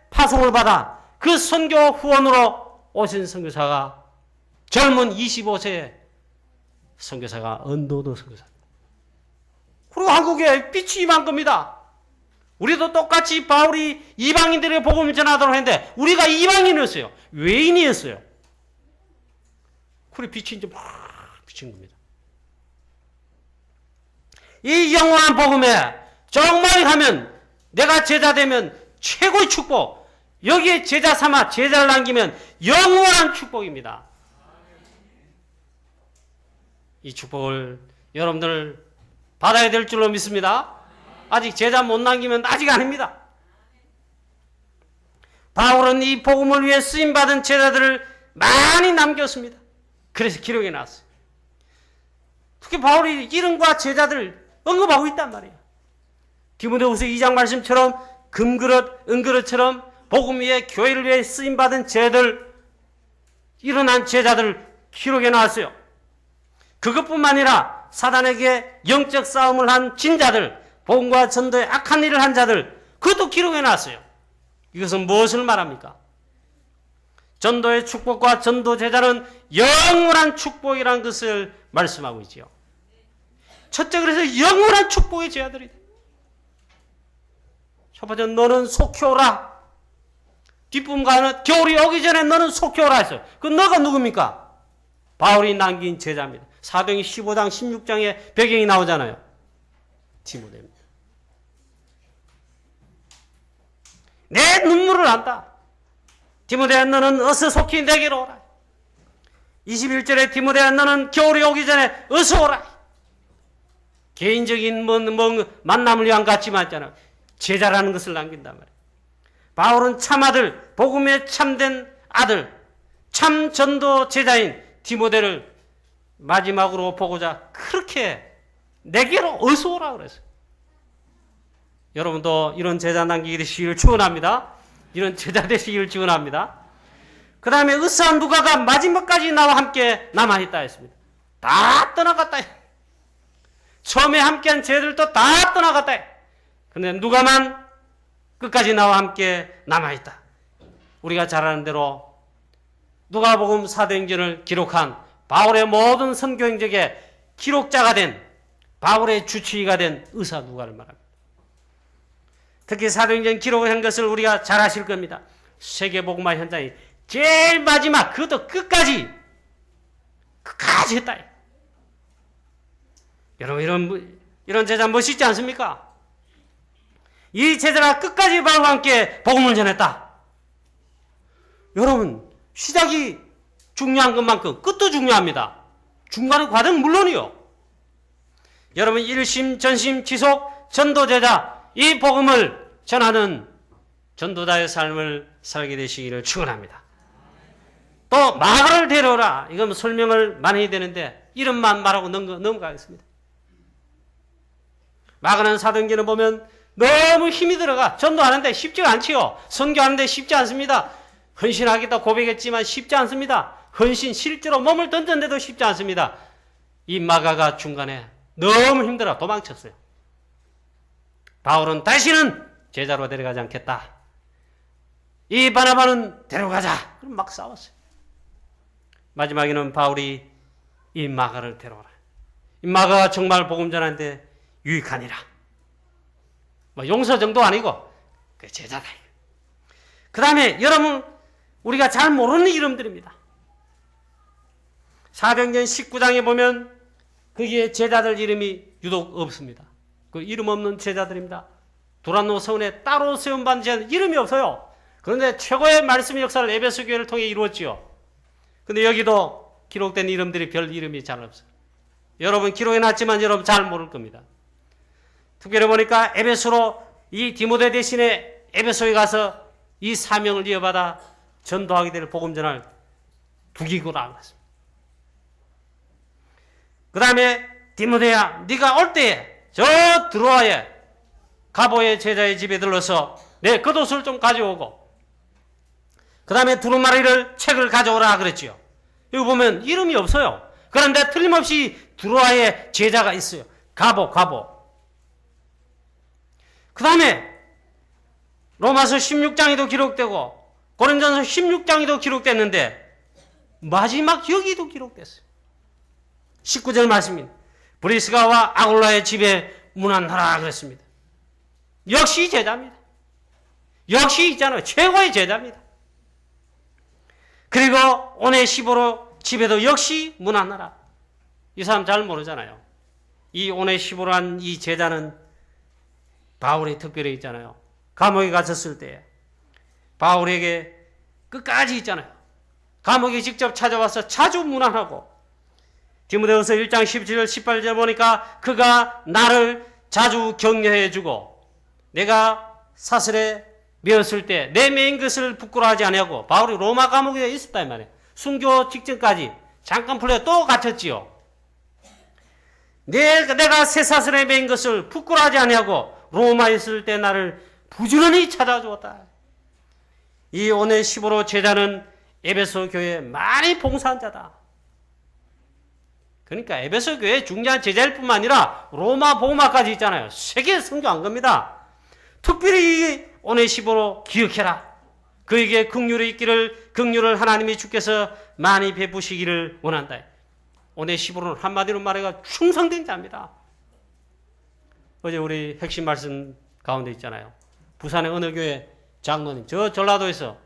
파송을 받아 그 선교 후원으로 오신 선교사가 젊은 25세의 선교사가 언더드 선교사. 그리고 한국에 빛이 임한 겁니다. 우리도 똑같이 바울이 이방인들에게 복음을 전하도록 했는데 우리가 이방인이었어요. 외인이었어요. 그리고 빛이 이제 막 비친 겁니다. 이 영원한 복음에 정말 가면 내가 제자 되면 최고의 축복, 여기에 제자 삼아 제자를 남기면 영원한 축복입니다. 이 축복을 여러분들 받아야 될 줄로 믿습니다. 아직 제자 못 남기면 아직 아닙니다. 바울은 이 복음을 위해 쓰임받은 제자들을 많이 남겼습니다. 그래서 기록해 놨어요. 특히 바울이 이름과 제자들을 언급하고 있단 말이에요. 디모데후서 2장 말씀처럼 금그릇, 은그릇처럼 복음 위에 교회를 위해 쓰임받은 제자들, 일어난 제자들을 기록해 놨어요. 그것뿐만 아니라 사단에게 영적 싸움을 한 진자들, 복음과 전도에 악한 일을 한 자들, 그것도 기록해 놨어요. 이것은 무엇을 말합니까? 전도의 축복과 전도 제자는 영원한 축복이라는 것을 말씀하고 있지요. 첫째, 그래서 영원한 축복의 제자들이다. 첫 번째, 너는 속히 오라. 뒷부분가는 겨울이 오기 전에 너는 속히 오라 했어요. 그 너가 누굽니까? 바울이 남긴 제자입니다. 사도행전 15장 16장에 배경이 나오잖아요. 디모데입니다. 내 눈물을 안다. 디모데야, 너는 어서 속히 내게로 오라. 21절에 디모데야, 너는 겨울이 오기 전에 어서 오라. 개인적인 만남을 위한 같지만 있잖아요. 제자라는 것을 남긴단 말이에요. 바울은 참 아들, 복음의 참된 아들, 참 전도 제자인 디모데를 마지막으로 보고자 그렇게 내게로 어서 오라 그랬어요. 여러분도 이런 제자 남기게 되시기를 축원합니다. 이런 제자 되시기를 축원합니다. 그 다음에 의사 누가가 마지막까지 나와 함께 남아있다 했습니다. 다 떠나갔다. 처음에 함께한 제자들도 다 떠나갔다. 그런데 누가만 끝까지 나와 함께 남아있다. 우리가 잘 아는 대로 누가복음 사도행전을 기록한 바울의 모든 선교 행적의 기록자가 된, 바울의 주치의가 된 의사 누가를 말합니다. 특히 사도행전 기록을 한 것을 우리가 잘 아실 겁니다. 세계복음화 현장이 제일 마지막, 그것도 끝까지 했다. 여러분, 이런 제자 멋있지 않습니까? 이 제자가 끝까지 바울과 함께 복음을 전했다. 여러분, 시작이 중요한 것만큼 끝도 중요합니다. 중간의 과정 물론이요. 여러분, 일심, 전심, 지속, 전도제자, 이 복음을 전하는 전도자의 삶을 살게 되시기를 축원합니다. 또 마가를 데려오라. 이건 설명을 많이 해야 되는데 이름만 말하고 넘어가겠습니다. 마가는 사도행전을 보면 너무 힘이 들어가. 전도하는데 쉽지가 않지요. 선교하는데 쉽지 않습니다. 헌신하겠다 고백했지만 쉽지 않습니다. 헌신 실제로 몸을 던졌는데도 쉽지 않습니다. 이 마가가 중간에 너무 힘들어 도망쳤어요. 바울은 다시는 제자로 데려가지 않겠다. 이 바나바는 데려가자. 그럼 막 싸웠어요. 마지막에는 바울이 이 마가를 데려오라. 이 마가가 정말 복음 전하는데 유익하니라. 뭐 용서 정도 아니고 그 제자다. 그 다음에 여러분 우리가 잘 모르는 이름들입니다. 사도행전 19장에 보면 거기에 제자들 이름이 유독 없습니다. 그 이름 없는 제자들입니다. 두란노 서원에 따로 세움받은 제자들 이름이 없어요. 그런데 최고의 말씀의 역사를 에베소 교회를 통해 이루었지요. 근데 여기도 기록된 이름들이 별 이름이 잘 없어요. 여러분 기록해놨지만 여러분 잘 모를 겁니다. 특별히 보니까 에베소로 이 디모데 대신에 에베소에 가서 이 사명을 이어받아 전도하게 될 복음 전할 두기고라 그랬습니다. 그 다음에 디모데야 네가 올 때에 저 드로아에 가보의 제자의 집에 들러서 내 겉옷을 좀 가져오고 그 다음에 두루마리를 책을 가져오라 그랬지요. 여기 보면 이름이 없어요. 그런데 틀림없이 드로아에 제자가 있어요. 가보. 그 다음에 로마서 16장에도 기록되고 고린도전서 16장에도 기록됐는데 마지막 여기도 기록됐어요. 19절 말씀입니다. 브리스가와 아굴라의 집에 문안하라 그랬습니다. 역시 제자입니다. 역시 있잖아요. 최고의 제자입니다. 그리고 오네시보로 집에도 역시 문안하라. 이 사람 잘 모르잖아요. 이 오네시보란 이 제자는 바울이 특별히 있잖아요. 감옥에 갇혔을 때 바울에게 끝까지 있잖아요. 감옥에 직접 찾아와서 자주 문안하고 디모데후서 1장 17절 18절 보니까 그가 나를 자주 격려해주고 내가 사슬에 메었을 때 내 메인 것을 부끄러워하지 아니하고 바울이 로마 감옥에 있었다 이 말이에요. 순교 직전까지 잠깐 풀려 또 갇혔지요. 내가 새 사슬에 메인 것을 부끄러워하지 아니하고 로마에 있을 때 나를 부지런히 찾아주었다. 이 오네시보로 제자는 에베소 교회에 많이 봉사한 자다. 그러니까 에베소 교회에 중요한 제자일 뿐만 아니라 로마 복음화까지 있잖아요. 세계 선교한 겁니다. 특별히 오네시보로 기억해라. 그에게 긍휼을 하나님이 주께서 많이 베푸시기를 원한다. 오네시보로는 한마디로 말해가 충성된 자입니다. 어제 우리 핵심 말씀 가운데 있잖아요. 부산의 어느 교회 장로님, 저 전라도에서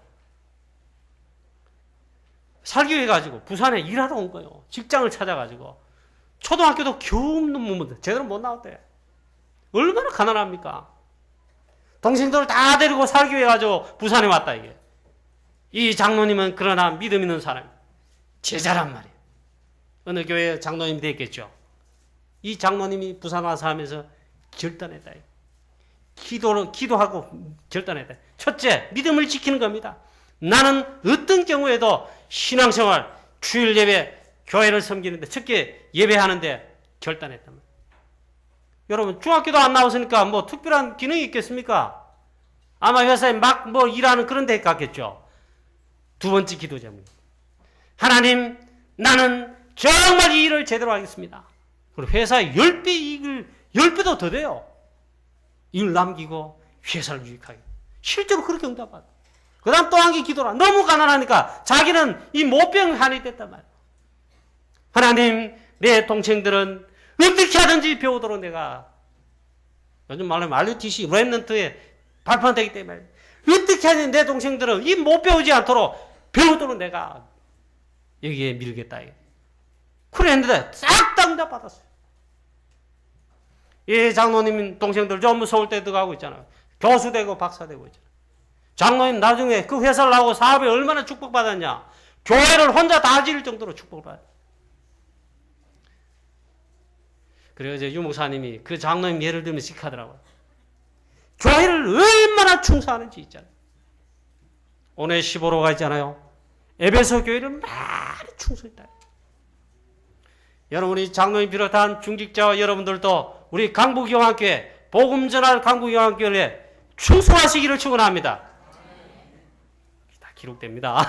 살기 위해 가지고 부산에 일하러 온 거예요. 직장을 찾아가지고 초등학교도 겨우 제대로 못 나왔대. 얼마나 가난합니까? 동생들을 다 데리고 살기 위해 가지고 부산에 왔다 이게. 이 장로님은 그러나 믿음 있는 사람, 제자란 말이에요. 어느 교회 장로님이 됐겠죠. 이 장로님이 부산 와서 하면서 결단했다. 기도하고 결단했다. 첫째, 믿음을 지키는 겁니다. 나는 어떤 경우에도 신앙생활, 주일 예배, 교회를 섬기는데, 특히 예배하는데 결단했단 말이에요. 여러분, 중학교도 안 나오시니까 뭐 특별한 기능이 있겠습니까? 아마 회사에 막 뭐 일하는 그런 데 같겠죠. 두 번째 기도 제목. 하나님, 나는 정말 이 일을 제대로 하겠습니다. 그리고 회사에 10배 이익을, 10배도 더 돼요. 일 남기고 회사를 유익하게. 실제로 그렇게 응답받아. 그 다음 또 한 개 기도라. 너무 가난하니까 자기는 이 모병 한이 됐단 말이야. 하나님, 내 동생들은 어떻게 하든지 배우도록 내가, 요즘 말하면 RUTC, 랩런트에 발판되기 때문에 어떻게 하든지 내 동생들은 이 못 배우지 않도록 배우도록 내가 여기에 밀겠다. 그래 했는데 싹 다 응답받았어요. 이 장로님 동생들 전부 서울대 들어가고 있잖아요. 교수 되고 박사 되고 있잖아요. 장로님 나중에 그 회사를 나오고 사업에 얼마나 축복받았냐. 교회를 혼자 다 지을 정도로 축복을 받아요. 그래서 이제 유목사님이 그 장로님 예를 들면서 이렇게 하더라고요. 교회를 얼마나 충성하는지 있잖아요. 오늘 15로가 있잖아요. 에베소 교회를 많이 충성했다. 여러분이 장로님 비롯한 중직자와 여러분들도 우리 강북영화교회 복음 전할 강북영화교회에 충성하시기를 축원합니다. 다 기록됩니다.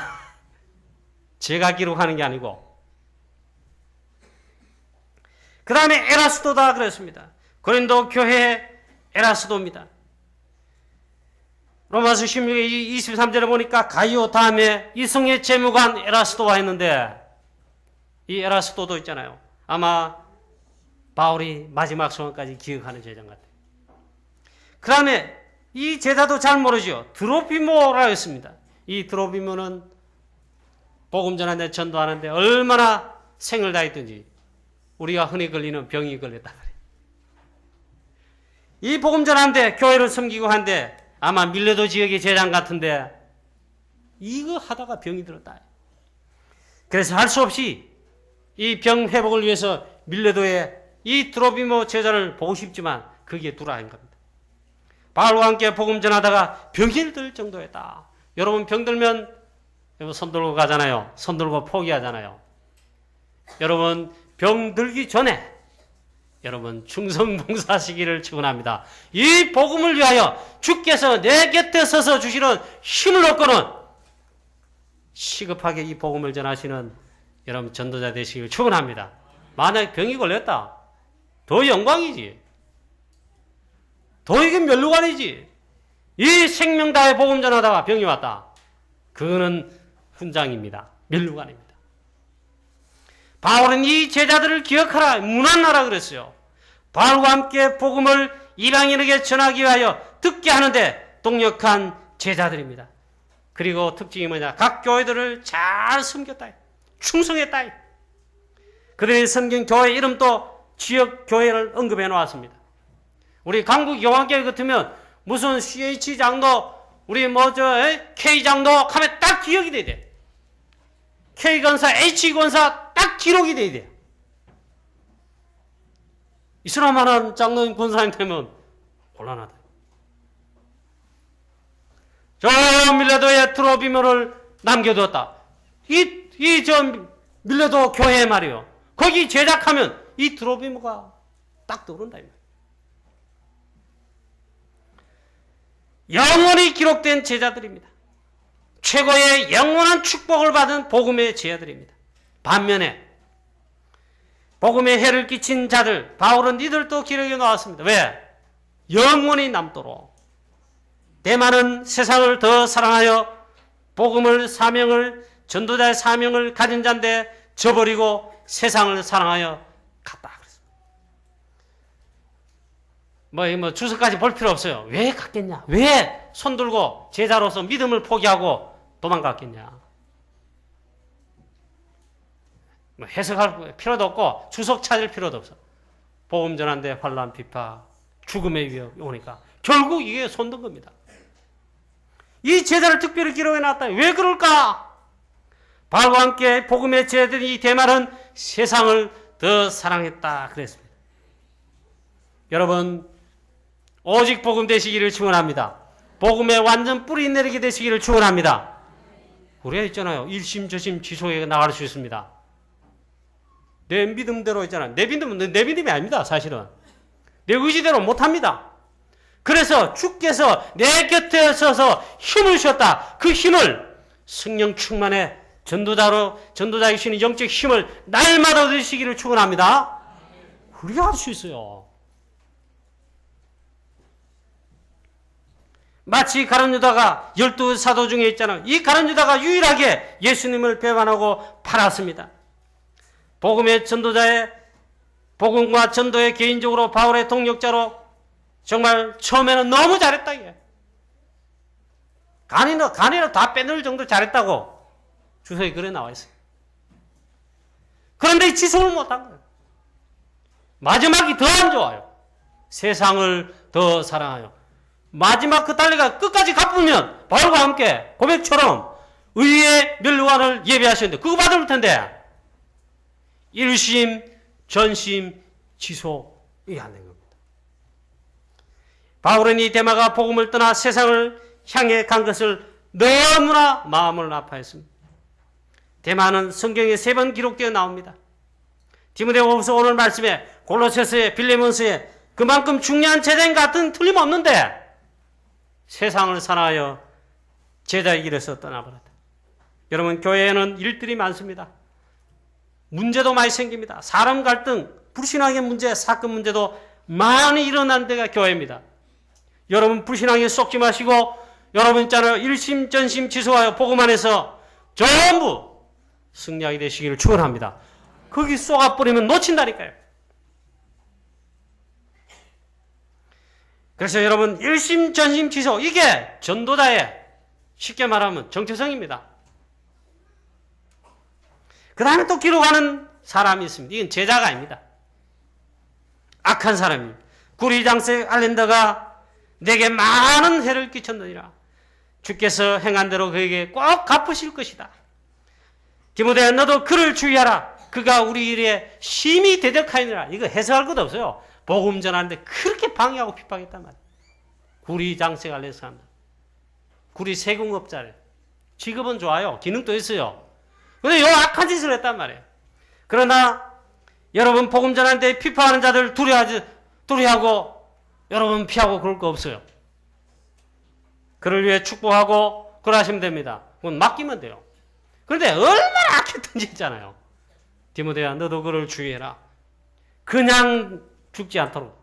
제가 기록하는 게 아니고. 그 다음에 에라스도다 그랬습니다. 고린도 교회 에라스도입니다. 로마서 16장 23절에 보니까 가이오 다음에 이성의 재무관 에라스도가 했는데 이 에라스도도 있잖아요. 아마 바울이 마지막 소원까지 기억하는 제자인 것 같아요. 그 다음에 이 제자도 잘 모르죠. 드로피모라 했습니다. 이 드로피모는 복음 전하는데 전도하는데 얼마나 생을 다했든지 우리가 흔히 걸리는 병이 걸렸단 말이에요. 이 복음 전하는데 교회를 섬기고 한데 아마 밀레도 지역의 제장 같은데 이거 하다가 병이 들었다. 그래서 할 수 없이 이 병 회복을 위해서 밀레도에 이 드로피모 제자를 보고 싶지만 거기에 두라인 겁니다. 바울과 함께 복음 전하다가 병이 들 정도였다. 여러분 병 들면 손 들고 가잖아요. 손 들고 포기하잖아요. 여러분 병 들기 전에 여러분 충성봉사하시기를 축원합니다. 이 복음을 위하여 주께서 내 곁에 서서 주시는 힘을 얻고는 시급하게 이 복음을 전하시는 여러분 전도자 되시길 축원합니다. 만약 병이 걸렸다. 더 영광이지. 더 이게 멸류관이지. 이 생명 다해 복음 전하다가 병이 왔다. 그거는 훈장입니다. 멸류관입니다. 바울은 이 제자들을 기억하라, 문안하라 그랬어요. 바울과 함께 복음을 이방인에게 전하기 위하여 듣게 하는데 동력한 제자들입니다. 그리고 특징이 뭐냐? 각 교회들을 잘 섬겼다. 충성했다. 그들의 섬긴 교회 이름도 지역 교회를 언급해 놓았습니다. 우리 강북 영화교회 같으면 무슨 CH 장로, 우리 K 장로 하면 딱 기억이 돼야 돼. K 권사, H 권사 딱 기록이 돼야 돼. 이슬람하는 장로님 권사님 되면 곤란하다. 저 밀레도의 트로비모를 남겨두었다. 저 밀레도 교회 말이요. 거기 제작하면 이 트로비모가 딱 떠오른다. 영원히 기록된 제자들입니다. 최고의 영원한 축복을 받은 복음의 제자들입니다. 반면에 복음의 해를 끼친 자들, 바울은 이들도 기록에 나왔습니다. 왜? 영원히 남도록. 대만은 세상을 더 사랑하여 복음을 사명을, 전도자의 사명을 가진 자인데 저버리고 세상을 사랑하여 갔다. 뭐 주석까지 볼 필요 없어요. 왜 갔겠냐? 왜 손들고 제자로서 믿음을 포기하고 도망갔겠냐? 뭐 해석할 필요도 없고 주석 찾을 필요도 없어. 복음 전한데 환난 비파 죽음의 위협이 오니까 결국 이게 손든 겁니다. 이 제자를 특별히 기록해 놨다. 왜 그럴까? 바울과 함께 복음의 제자들이 이 대만은 세상을 더 사랑했다 그랬습니다. 여러분 오직 복음 되시기를 축원합니다. 복음의 완전 뿌리 내리게 되시기를 축원합니다. 우리가 있잖아요. 일심저심 지속에 나갈 수 있습니다. 내 믿음대로 있잖아요. 내 믿음이 아닙니다. 사실은. 내 의지대로 못합니다. 그래서 주께서 내 곁에 서서 힘을 주셨다. 그 힘을 성령 충만의 전도자이신 영적 힘을 날마다 얻으시기를 축원합니다. 우리가 할 수 있어요. 마치 가룟 유다가 12사도 중에 있잖아요. 이 가룟 유다가 유일하게 예수님을 배반하고 팔았습니다. 복음의 전도자의 복음과 전도의 개인적으로 바울의 동력자로 정말 처음에는 너무 잘했다. 이게. 간이나 다 빼놓을 정도 잘했다고 주석에 글에 나와 있어요. 그런데 지속을 못한 거예요. 마지막이 더 안 좋아요. 세상을 더 사랑하여. 마지막 그 달리가 끝까지 갚으면 바울과 함께 고백처럼 의의 멸류관을 예배하셨는데 그거 받을 텐데 일심, 전심, 지소 이게 안 된 겁니다. 바울은 이 데마가 복음을 떠나 세상을 향해 간 것을 너무나 마음을 아파했습니다. 데마는 성경에 3번 기록되어 나옵니다. 디모데후서 오늘 말씀에 골로새서에 빌레몬서에 그만큼 중요한 제자인 같은 틀림없는데 세상을 사랑하여 제자의 길에서 떠나버렸다. 여러분 교회에는 일들이 많습니다. 문제도 많이 생깁니다. 사람 갈등, 불신앙의 문제, 사건 문제도 많이 일어난 데가 교회입니다. 여러분 불신앙에 쏙지 마시고 여러분 있잖아요. 일심 전심 지소하여 복음 안에서 전부 승리하게 되시기를 축원합니다. 거기 쏘아버리면 놓친다니까요. 그래서 여러분 일심 전심 지소 이게 전도자의 쉽게 말하면 정체성입니다. 그 다음에 또 기록하는 사람이 있습니다. 이건 제자가 아닙니다. 악한 사람입니다. 구리장색 알렌더가 내게 많은 해를 끼쳤느니라. 주께서 행한 대로 그에게 꼭 갚으실 것이다. 디모데야 너도 그를 주의하라. 그가 우리 일에 심히 대적하니라. 이거 해석할 것도 없어요. 복음 전하는데 그렇게 방해하고 핍박했단 말이에요. 구리장색 알렌더 사람들. 구리 세공업자래. 직업은 좋아요. 기능도 있어요. 근데 요 악한 짓을 했단 말이에요. 그러나 여러분 복음 전하는데 핍박하는 자들 두려워하고 여러분 피하고 그럴 거 없어요. 그를 위해 축복하고 그러시면 됩니다. 그건 맡기면 돼요. 그런데 얼마나 악했던지 있잖아요. 디모데야 너도 그를 주의해라. 그냥 죽지 않도록.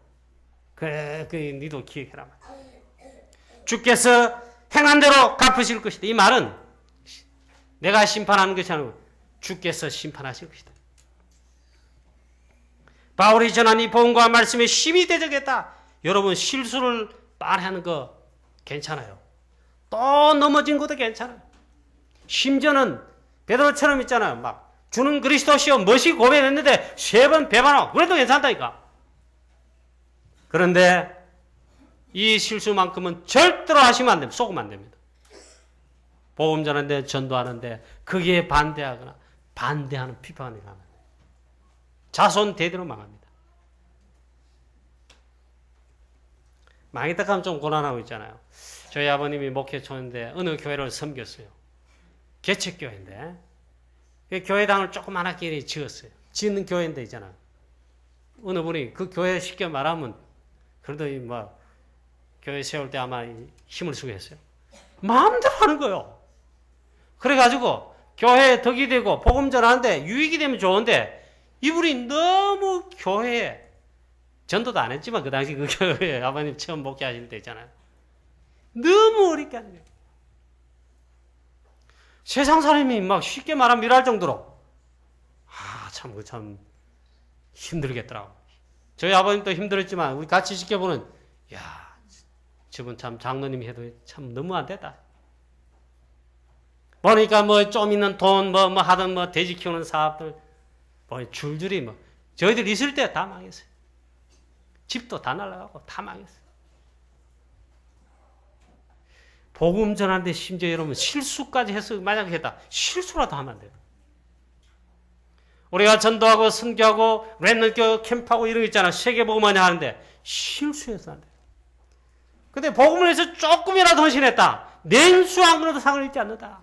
그래 니도 기억해라. 주께서 행한 대로 갚으실 것이다. 이 말은 내가 심판하는 것이 아니고 주께서 심판하실 것이다. 바울이 전한 이 복음과 말씀에 심히 대적했다. 여러분 실수를 많이 하는 거 괜찮아요. 또 넘어진 것도 괜찮아요. 심지어는 베드로처럼 있잖아요. 막 주는 그리스도시여 멋이 고백했는데 3번 배반하고 그래도 괜찮다니까. 그런데 이 실수만큼은 절대로 하시면 안 됩니다. 속으면 안 됩니다. 복음 전하는데 전도하는데 거기에 반대하거나 반대하는 비판이 가면 자손 대대로 망합니다. 망했다 하면 좀 고난하고 있잖아요. 저희 아버님이 목회초인데 어느 교회를 섬겼어요. 개척교회인데 교회당을 조그맣게 지었어요. 짓는 교회인데 있잖아요. 어느 분이 그 교회 쉽게 말하면 그래도 뭐 교회 세울 때 아마 힘을 쓰고 했어요. 마음대로 하는 거예요. 그래가지고 교회에 덕이 되고 복음 전하는데 유익이 되면 좋은데 이분이 너무 교회에 전도도 안 했지만 그 당시 그 교회에 아버님 처음 목회하실 때 있잖아요. 너무 어렵게 하는 거예요. 세상 사람이 막 쉽게 말하면 미랄 정도로 참 힘들겠더라고. 저희 아버님도 힘들었지만 우리 같이 지켜보는 저분 참 장로님이 해도 참 너무 안 됐다. 보니까 뭐 좀 있는 돈 뭐 하던 뭐 돼지 키우는 사업들 뭐 줄줄이 뭐 저희들 있을 때 다 망했어요. 집도 다 날아가고 다 망했어요. 복음 전하는데 심지어 여러분 실수까지 해서 만약에 했다. 실수라도 하면 안 돼요. 우리가 전도하고 선교하고 랩런교 캠프하고 이런 거 있잖아. 세계복음만이 하는데 실수해서 안 돼요. 근데 복음을 해서 조금이라도 헌신했다. 냉수 한 그릇도 상을 잊지 않는다.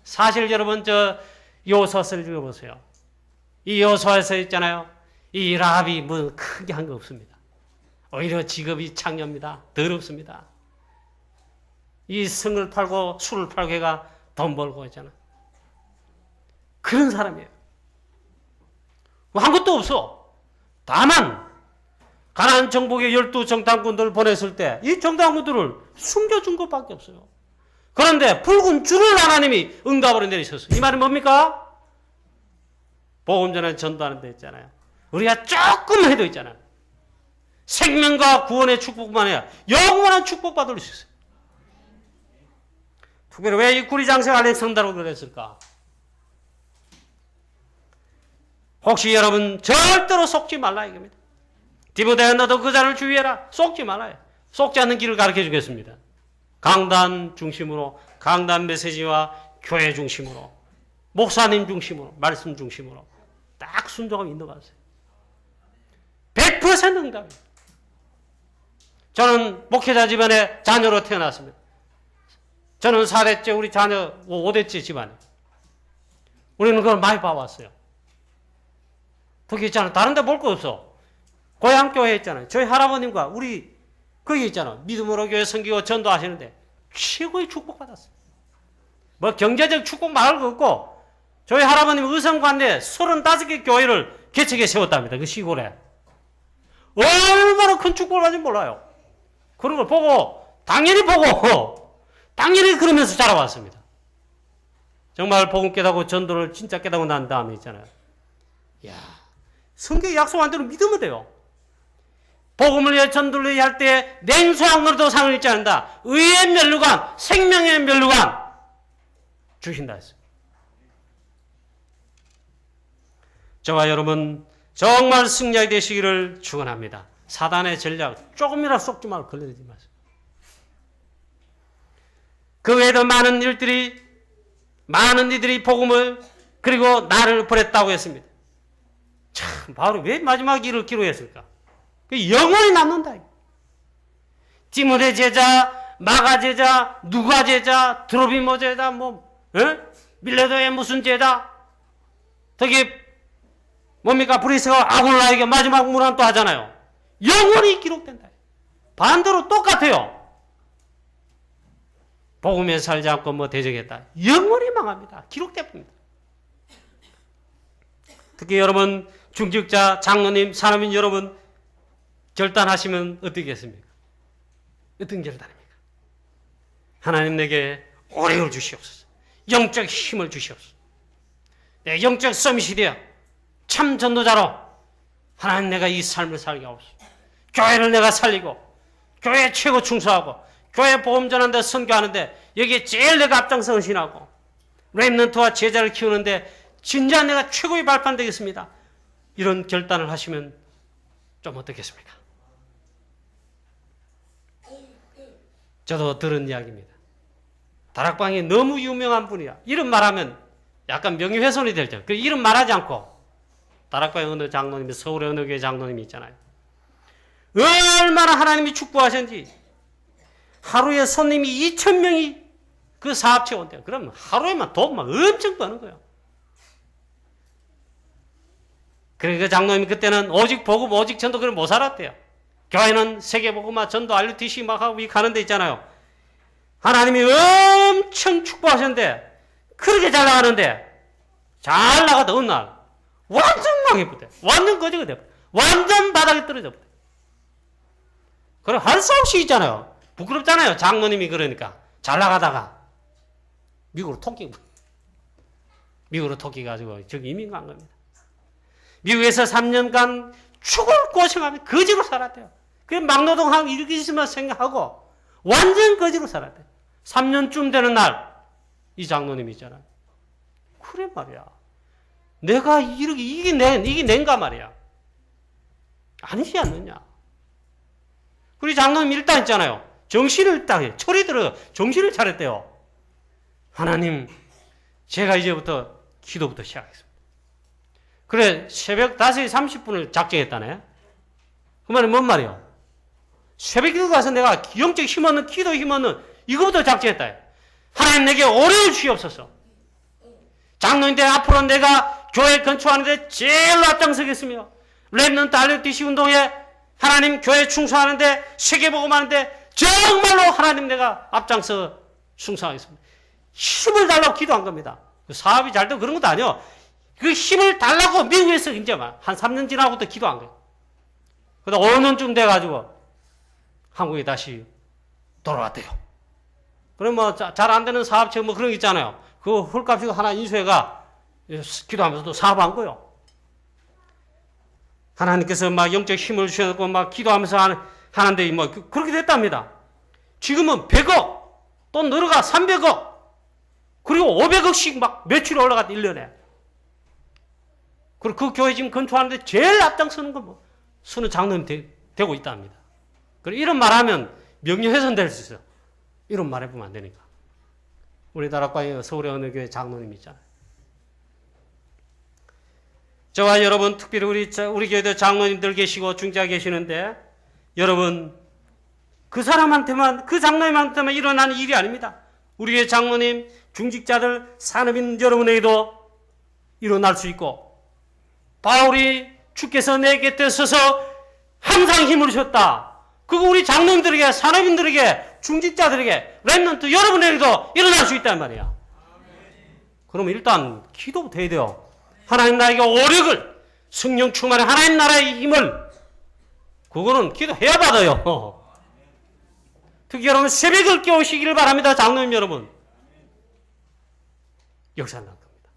사실 여러분 저 요소서를 읽어보세요. 이 요소에서 있잖아요. 이 라합이 뭐 크게 한 거 없습니다. 오히려 직업이 창녀입니다. 더럽습니다. 이 성을 팔고 술을 팔고 해가 돈 벌고 있잖아. 그런 사람이에요. 한 것도 없어. 다만 가나안 정복의 12정탐꾼들을 보냈을 때 이 정탐꾼들을 숨겨준 것밖에 없어요. 그런데 붉은 줄을 하나님이 응답으로 내리셨어요. 이 말은 뭡니까? 복음 전에 전도하는 데 있잖아요. 우리가 조금 해도 있잖아요. 생명과 구원의 축복만 해야 영원한 축복받을 수 있어요. 특별히 왜 이 구리장색 알렉산더라고 그랬을까? 혹시 여러분 절대로 속지 말라 이겁니다. 디모데야 너도 그 자를 주의해라. 속지 말아요. 속지 않는 길을 가르쳐 주겠습니다. 강단 중심으로, 강단 메시지와 교회 중심으로, 목사님 중심으로, 말씀 중심으로 딱 순종하면 인도받으세요. 100% 응답이에요. 저는 목회자 집안의 자녀로 태어났습니다. 저는 4대째, 우리 자녀 5대째 집안이에요. 우리는 그걸 많이 봐왔어요. 거기 있잖아요. 다른 데 볼 거 없어. 고향교회 있잖아요. 저희 할아버님과 우리 거기 있잖아요. 믿음으로 교회 섬기고 전도하시는데 최고의 축복받았어요. 뭐 경제적 축복 말할 거 없고 저희 할아버님 의성관에 35개 교회를 개척해 세웠답니다. 그 시골에. 얼마나 큰 축복을 받은지 몰라요. 그런 걸 보고 당연히 그러면서 자라왔습니다. 정말 복음 깨닫고 전도를 진짜 깨닫고 난 다음에 있잖아요. 이야, 성경에 약속한 대로 믿으면 돼요. 복음을 위해 전도를 위해 할 때 냉소양으로도 상을 잊지 않는다. 의의 면류관, 생명의 면류관 주신다 했어요. 저와 여러분 정말 승리하게 되시기를 축원합니다. 사단의 전략 조금이라도 속지 말고 걸려들지 마세요. 그 외에도 많은 이들이 복음을 그리고 나를 버렸다고 했습니다. 참, 바로 왜 마지막 일을 기록했을까? 영원히 남는다. 디모데 제자, 마가 제자, 누가 제자, 드로비모 제자, 밀레도의 무슨 제자, 저기 뭡니까? 브리스가 아굴라에게 마지막 문안 또 하잖아요. 영원히 기록된다. 반대로 똑같아요. 복음에 살지 않고 대적했다. 영원히 망합니다. 기록됩니다. 특히 여러분 중직자, 장로님, 사람인 여러분 결단하시면 어떻겠습니까? 어떤 결단입니까? 하나님 내게 오래를 주시옵소서. 영적 힘을 주시옵소서. 내 영적 서밋이 되어 참 전도자로 하나님 내가 이 삶을 살게 하옵소서. 교회를 내가 살리고 교회 최고 충성하고 교회 복음 전하는데 선교하는데 여기에 제일 내가 앞장서 헌신하고 렘넌트와 제자를 키우는데 진짜 내가 최고의 발판 되겠습니다. 이런 결단을 하시면 좀 어떻겠습니까? 저도 들은 이야기입니다. 다락방이 너무 유명한 분이야. 이름 말하면 약간 명예훼손이 되죠. 그 이름 말하지 않고 다락방의 어느 장로님이 서울의 어느 교회 장로님이 있잖아요. 얼마나 하나님이 축복하셨는지 하루에 손님이 2,000명이 그 사업체 온대요. 그러면 하루에만 돈 막 엄청 버는 거예요. 그러니까 그 장로님이 그때는 오직 복음, 오직 전도 그걸 못 살았대요. 교회는 세계복음화 전도 RUTC 막 하고 가는 데 있잖아요. 하나님이 엄청 축복하셨는데 그렇게 잘 나가는데 잘 나가다 어느 날 완전 망해버려. 완전 거지가 돼버려. 완전 바닥에 떨어져 버려. 그래 할 수 없이 있잖아요. 부끄럽잖아요. 장로님이 그러니까 잘 나가다가 미국으로 토끼 가지고 저기 이민 간 겁니다. 미국에서 3년간 죽을 고생하며 거지로 살았대요. 그 막노동하고 이렇게 있으면 생각하고 완전 거지로 살았대요. 3년쯤 되는 날 이 장로님이 있잖아요. 그래 말이야. 내가 이렇게 이게 낸가 말이야. 아니지 않느냐. 우리 장로님 일단 있잖아요. 정신을 딱 철이 들어 정신을 차렸대요. 하나님 제가 이제부터 기도부터 시작하겠습니다. 그래 새벽 5시 30분을 작정했다네. 그 말은 뭔 말이야? 새벽 기도 가서 내가 영적 힘 얻는 기도 힘 얻는 이거부터 작정했다. 하나님 내게 오래를 주시옵소서. 장로인데 앞으로 내가 교회 건축하는데 제일 앞장서겠으며 렘넌트 RUTC 운동에 하나님 교회 충성하는데 세계복음하는데 정말로 하나님 내가 앞장서 충성하겠습니다. 힘을 달라고 기도한 겁니다. 사업이 잘 되고 그런 것도 아니에요. 그 힘을 달라고 미국에서 이제 한 3년 지나고부터 기도한 거예요. 그러다 5년쯤 돼가지고 한국에 다시 돌아왔대요. 그럼 잘 안 되는 사업체 그런 거 있잖아요. 그 헐값이고 하나 인수해가 기도하면서 또 사업한 거예요. 하나님께서 막 영적 힘을 주셔서 막 기도하면서 하는데 그렇게 됐답니다. 지금은 100억, 또 늘어가 300억, 그리고 500억씩 막 매출이 올라갔다 1년에. 그리고 그 교회 지금 건축하는데 제일 앞장서는 건 수는 장로님 되고 있답니다. 그리고 이런 말하면 명예훼손될 수 있어요. 이런 말해보면 안 되니까. 우리 다락방에 서울의 어느 교회 장로님 있잖아요. 저와 여러분, 특별히 우리 교회도 장로님들 계시고 중자 계시는데, 여러분, 그 사람한테만, 그 장로님한테만 일어나는 일이 아닙니다. 우리 교회 장로님, 중직자들, 산업인 여러분에게도 일어날 수 있고, 바울이 주께서 내 곁에 서서 항상 힘을 주셨다. 그거 우리 장로님들에게, 산업인들에게, 중직자들에게, 렘넌트 여러분에게도 일어날 수 있단 말이야. 그러면 일단 기도부터 해야 돼요. 하나님 나라에게 오력을, 성령 충만의 하나님 나라의 힘을, 그거는 기도해야 받아요. 특히 여러분 새벽을 깨우시기를 바랍니다. 장로님 여러분. 역사를 날 겁니다.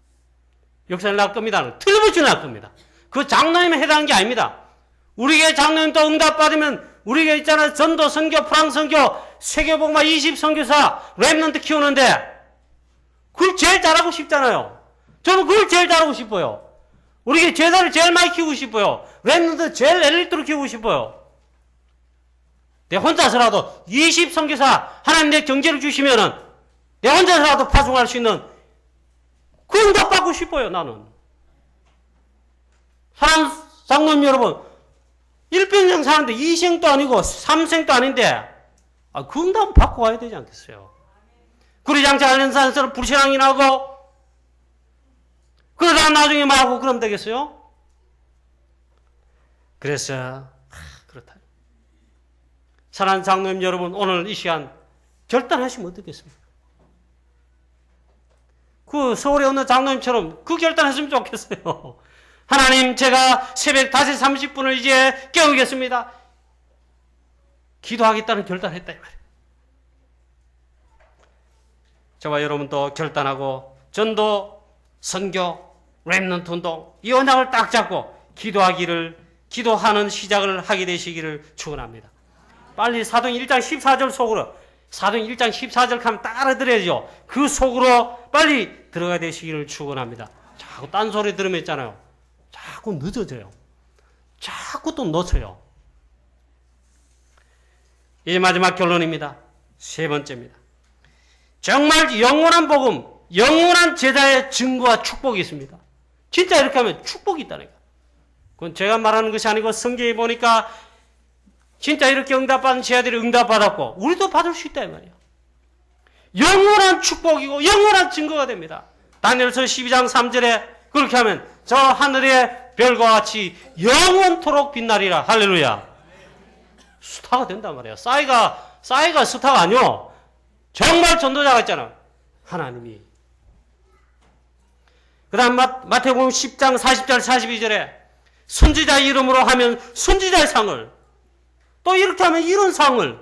역사를 날 겁니다. 틀림없이 날 겁니다. 그 장로님에 해당하는 게 아닙니다. 우리에게 장로님도 응답받으면 우리에게 있잖아요. 전도, 선교, 프랑스 선교, 세계복음화 20선교사, 렘넌트 키우는데 그걸 제일 잘하고 싶잖아요. 저는 그걸 제일 잘하고 싶어요. 우리에게 제자를 제일 많이 키우고 싶어요. 렘넌트 제일 엘리트로 키우고 싶어요. 내 혼자서라도 20선교사 하나님 내 경제를 주시면은 내 혼자서라도 파송할 수 있는 그 응답 받고 싶어요. 나는. 사랑 장로님 여러분, 일평생 사는데 2생도 아니고 3생도 아닌데 그 응답 받고 와야 되지 않겠어요? 구리장차 알렌산서를 불신앙이 나고 그러다가 나중에 말하고 그러면 되겠어요? 그래서 그렇다. 사랑하는 장로님 여러분, 오늘 이 시간 결단하시면 어떻겠습니까? 그 서울의 어느 장로님처럼 그 결단했으면 좋겠어요. 하나님, 제가 새벽 5시 30분을 이제 깨우겠습니다. 기도하겠다는 결단했다 이 말이에요. 저와 여러분도 결단하고 전도, 선교, 렘넌트 운동 이 언약을 딱 잡고 기도하는 시작을 하게 되시기를 축원합니다. 빨리 사도행 1장 14절 속으로, 사도행 1장 14절 하면 딱 알아들어야죠. 그 속으로 빨리 들어가야 되시기를 축원합니다. 자꾸 딴소리 들으면 있잖아요. 자꾸 늦어져요. 자꾸 또 놓쳐요. 이제 마지막 결론입니다. 세 번째입니다. 정말 영원한 복음, 영원한 제자의 증거와 축복이 있습니다. 진짜 이렇게 하면 축복이 있다니까. 그건 제가 말하는 것이 아니고 성경에 보니까 진짜 이렇게 응답받은 제자들이 응답받았고 우리도 받을 수 있다 이 말이에요. 영원한 축복이고 영원한 증거가 됩니다. 다니엘서 12장 3절에 그렇게 하면 저 하늘의 별과 같이 영원토록 빛나리라. 할렐루야. 스타가 된단 말이에요. 싸이가 스타가 아니요. 정말 전도자가 있잖아. 하나님이. 그 다음 마태복음 10장 40절 42절에 선지자 이름으로 하면 선지자의 상을, 또 이렇게 하면 이런 상을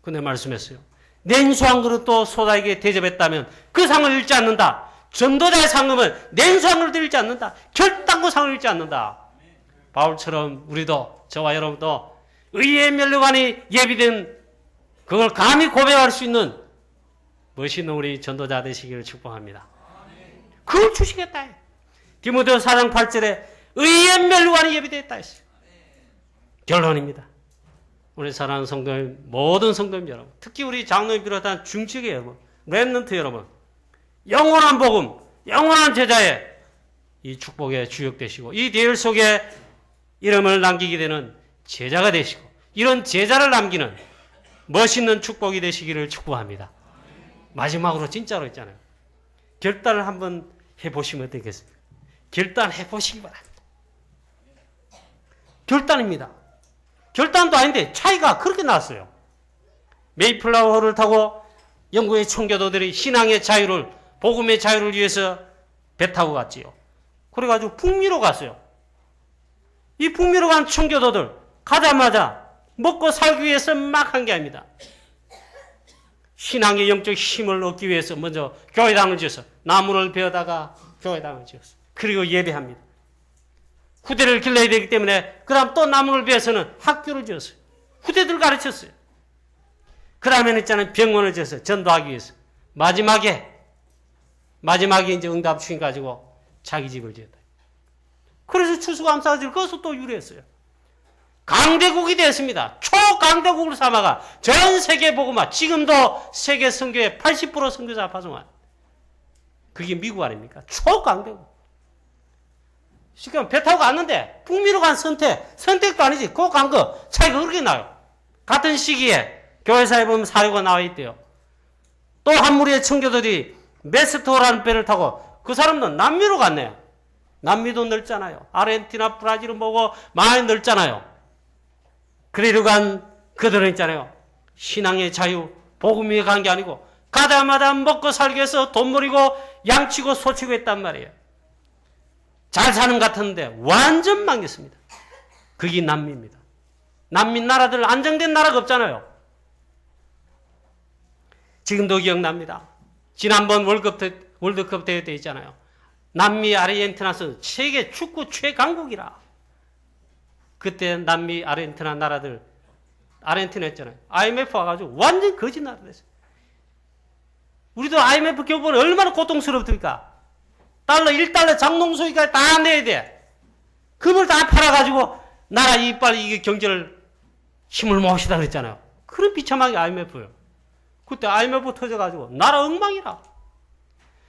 근데 말씀했어요. 냉수 한 그릇도 소다에게 대접했다면 그 상을 잃지 않는다. 전도자의 상금은 냉수 한 그릇도 잃지 않는다. 결단코 상을 잃지 않는다. 바울처럼 우리도, 저와 여러분도 의의 면류관이 예비된 그걸 감히 고백할 수 있는 멋있는 우리 전도자 되시기를 축복합니다. 그걸 주시겠다. 디모데후서 4장 8절에 의의 면류관이 예비되었다 했어요. 결론입니다. 우리 사랑하는 성도님, 모든 성도님 여러분, 특히 우리 장로님 비롯한 중직의 여러분, 렘넌트 여러분, 영원한 복음, 영원한 제자의 이 축복의 주역 되시고 이 대열 속에 이름을 남기게 되는 제자가 되시고 이런 제자를 남기는 멋있는 축복이 되시기를 축복합니다. 마지막으로 진짜로 있잖아요. 결단을 한번 해보시면 어떻겠습니까? 결단해보시기 바랍니다. 결단입니다. 결단도 아닌데 차이가 그렇게 났어요. 메이플라워를 타고 영국의 청교도들이 신앙의 자유를, 복음의 자유를 위해서 배 타고 갔지요. 그래가지고 북미로 갔어요. 이 북미로 간 청교도들 가자마자 먹고 살기 위해서 막 한 게 아닙니다. 신앙의 영적 힘을 얻기 위해서 먼저 교회당을 지어서 나무를 베어다가 교회당을 지었어요. 그리고 예배합니다. 후대를 길러야 되기 때문에 그 다음 또 나무를 베어서는 학교를 지었어요. 후대들 가르쳤어요. 그 다음에는 있잖아요. 병원을 지어서 전도하기 위해서. 마지막에 이제 응답 주신 가지고 자기 집을 지었다. 그래서 추수감사절 거기서 또 유래했어요. 강대국이 되었습니다. 초강대국을 삼아가 전 세계 복음화, 지금도 세계 선교의 80% 선교사 파송한 그게 미국 아닙니까? 초강대국. 지금 배 타고 갔는데 북미로 간 선택도 아니지. 그거 간 거 차이가 그렇게 나요. 같은 시기에 교회사에 보면 사료가 나와 있대요. 또 한 무리의 청교도들이 메스토라는 배를 타고 그 사람은 남미로 갔네요. 남미도 넓잖아요. 아르헨티나, 브라질은 뭐고 많이 넓잖아요. 그리로 간 그들은 있잖아요. 신앙의 자유, 복음 위에 간 게 아니고 가다마다 먹고 살기 위해서 돈 버리고 양치고 소치고 했단 말이에요. 잘 사는 것 같았는데 완전 망했습니다. 그게 남미입니다. 남미 나라들 안정된 나라가 없잖아요. 지금도 기억납니다. 지난번 월드컵 대회 때 있잖아요. 남미 아르헨티나에서 세계 축구 최강국이라. 그때 남미 아르헨티나 나라들 아르헨티나 했잖아요. IMF 와가지고 완전 거지 나라 됐어요. 우리도 IMF 교부는 얼마나 고통스럽습니까? 달러 1달러 장농소이가 다 내야 돼. 금을 다 팔아가지고 나라 이빨 이게 경제를 힘을 모으시다 그랬잖아요. 그런 비참하게 IMF요. 그때 IMF 터져가지고 나라 엉망이라.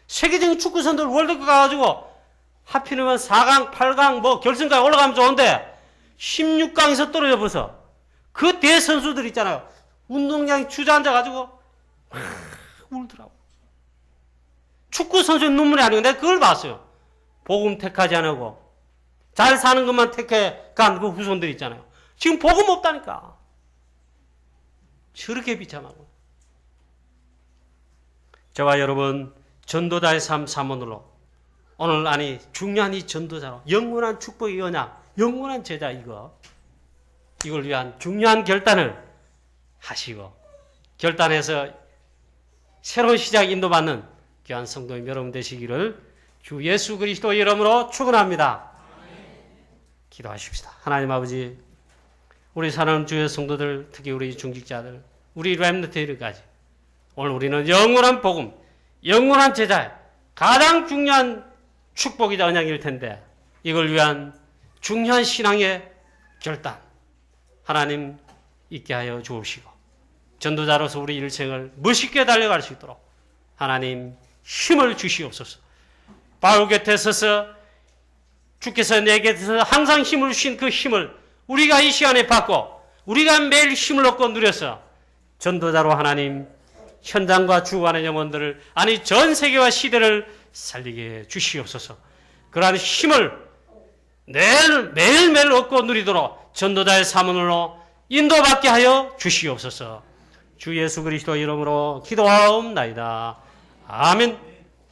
세계적인 축구선들 월드컵 가가지고 하필이면 4강, 8강 뭐 결승까지 올라가면 좋은데 16강에서 떨어져 버서 그 대선수들 있잖아요. 운동장에 주저앉아가지고 울더라고. 축구선수의 눈물이 아니고 내가 그걸 봤어요. 복음 택하지 않고 잘 사는 것만 택해 간 그 후손들 있잖아요. 지금 복음 없다니까. 저렇게 비참하고. 저와 여러분 전도자의 삶 사문으로 오늘 아니 중요한 이 전도자로 영원한 축복의 언약, 영원한 제자 이걸 위한 중요한 결단을 하시고 결단해서 새로운 시작 인도받는 귀한 성도님 여러분 되시기를 주 예수 그리스도 이름으로 축원합니다. 기도하십시다. 하나님 아버지, 우리 사랑하는 주의 성도들, 특히 우리 중직자들, 우리 렘넌트들까지 오늘 우리는 영원한 복음, 영원한 제자, 가장 중요한 축복이자 언약일 텐데 이걸 위한 중요한 신앙의 결단 하나님 있게 하여 주옵시고 전도자로서 우리 일생을 멋있게 달려갈 수 있도록 하나님 힘을 주시옵소서. 바울 곁에 서서 주께서 내 곁에서 항상 힘을 주신 그 힘을 우리가 이 시간에 받고 우리가 매일 힘을 얻고 누려서 전도자로 하나님 현장과 주관의 영혼들을 아니 전 세계와 시대를 살리게 주시옵소서. 그러한 힘을 매일매일 얻고 누리도록 전도자의 사문으로 인도받게 하여 주시옵소서. 주 예수 그리스도 이름으로 기도하옵나이다. 아멘.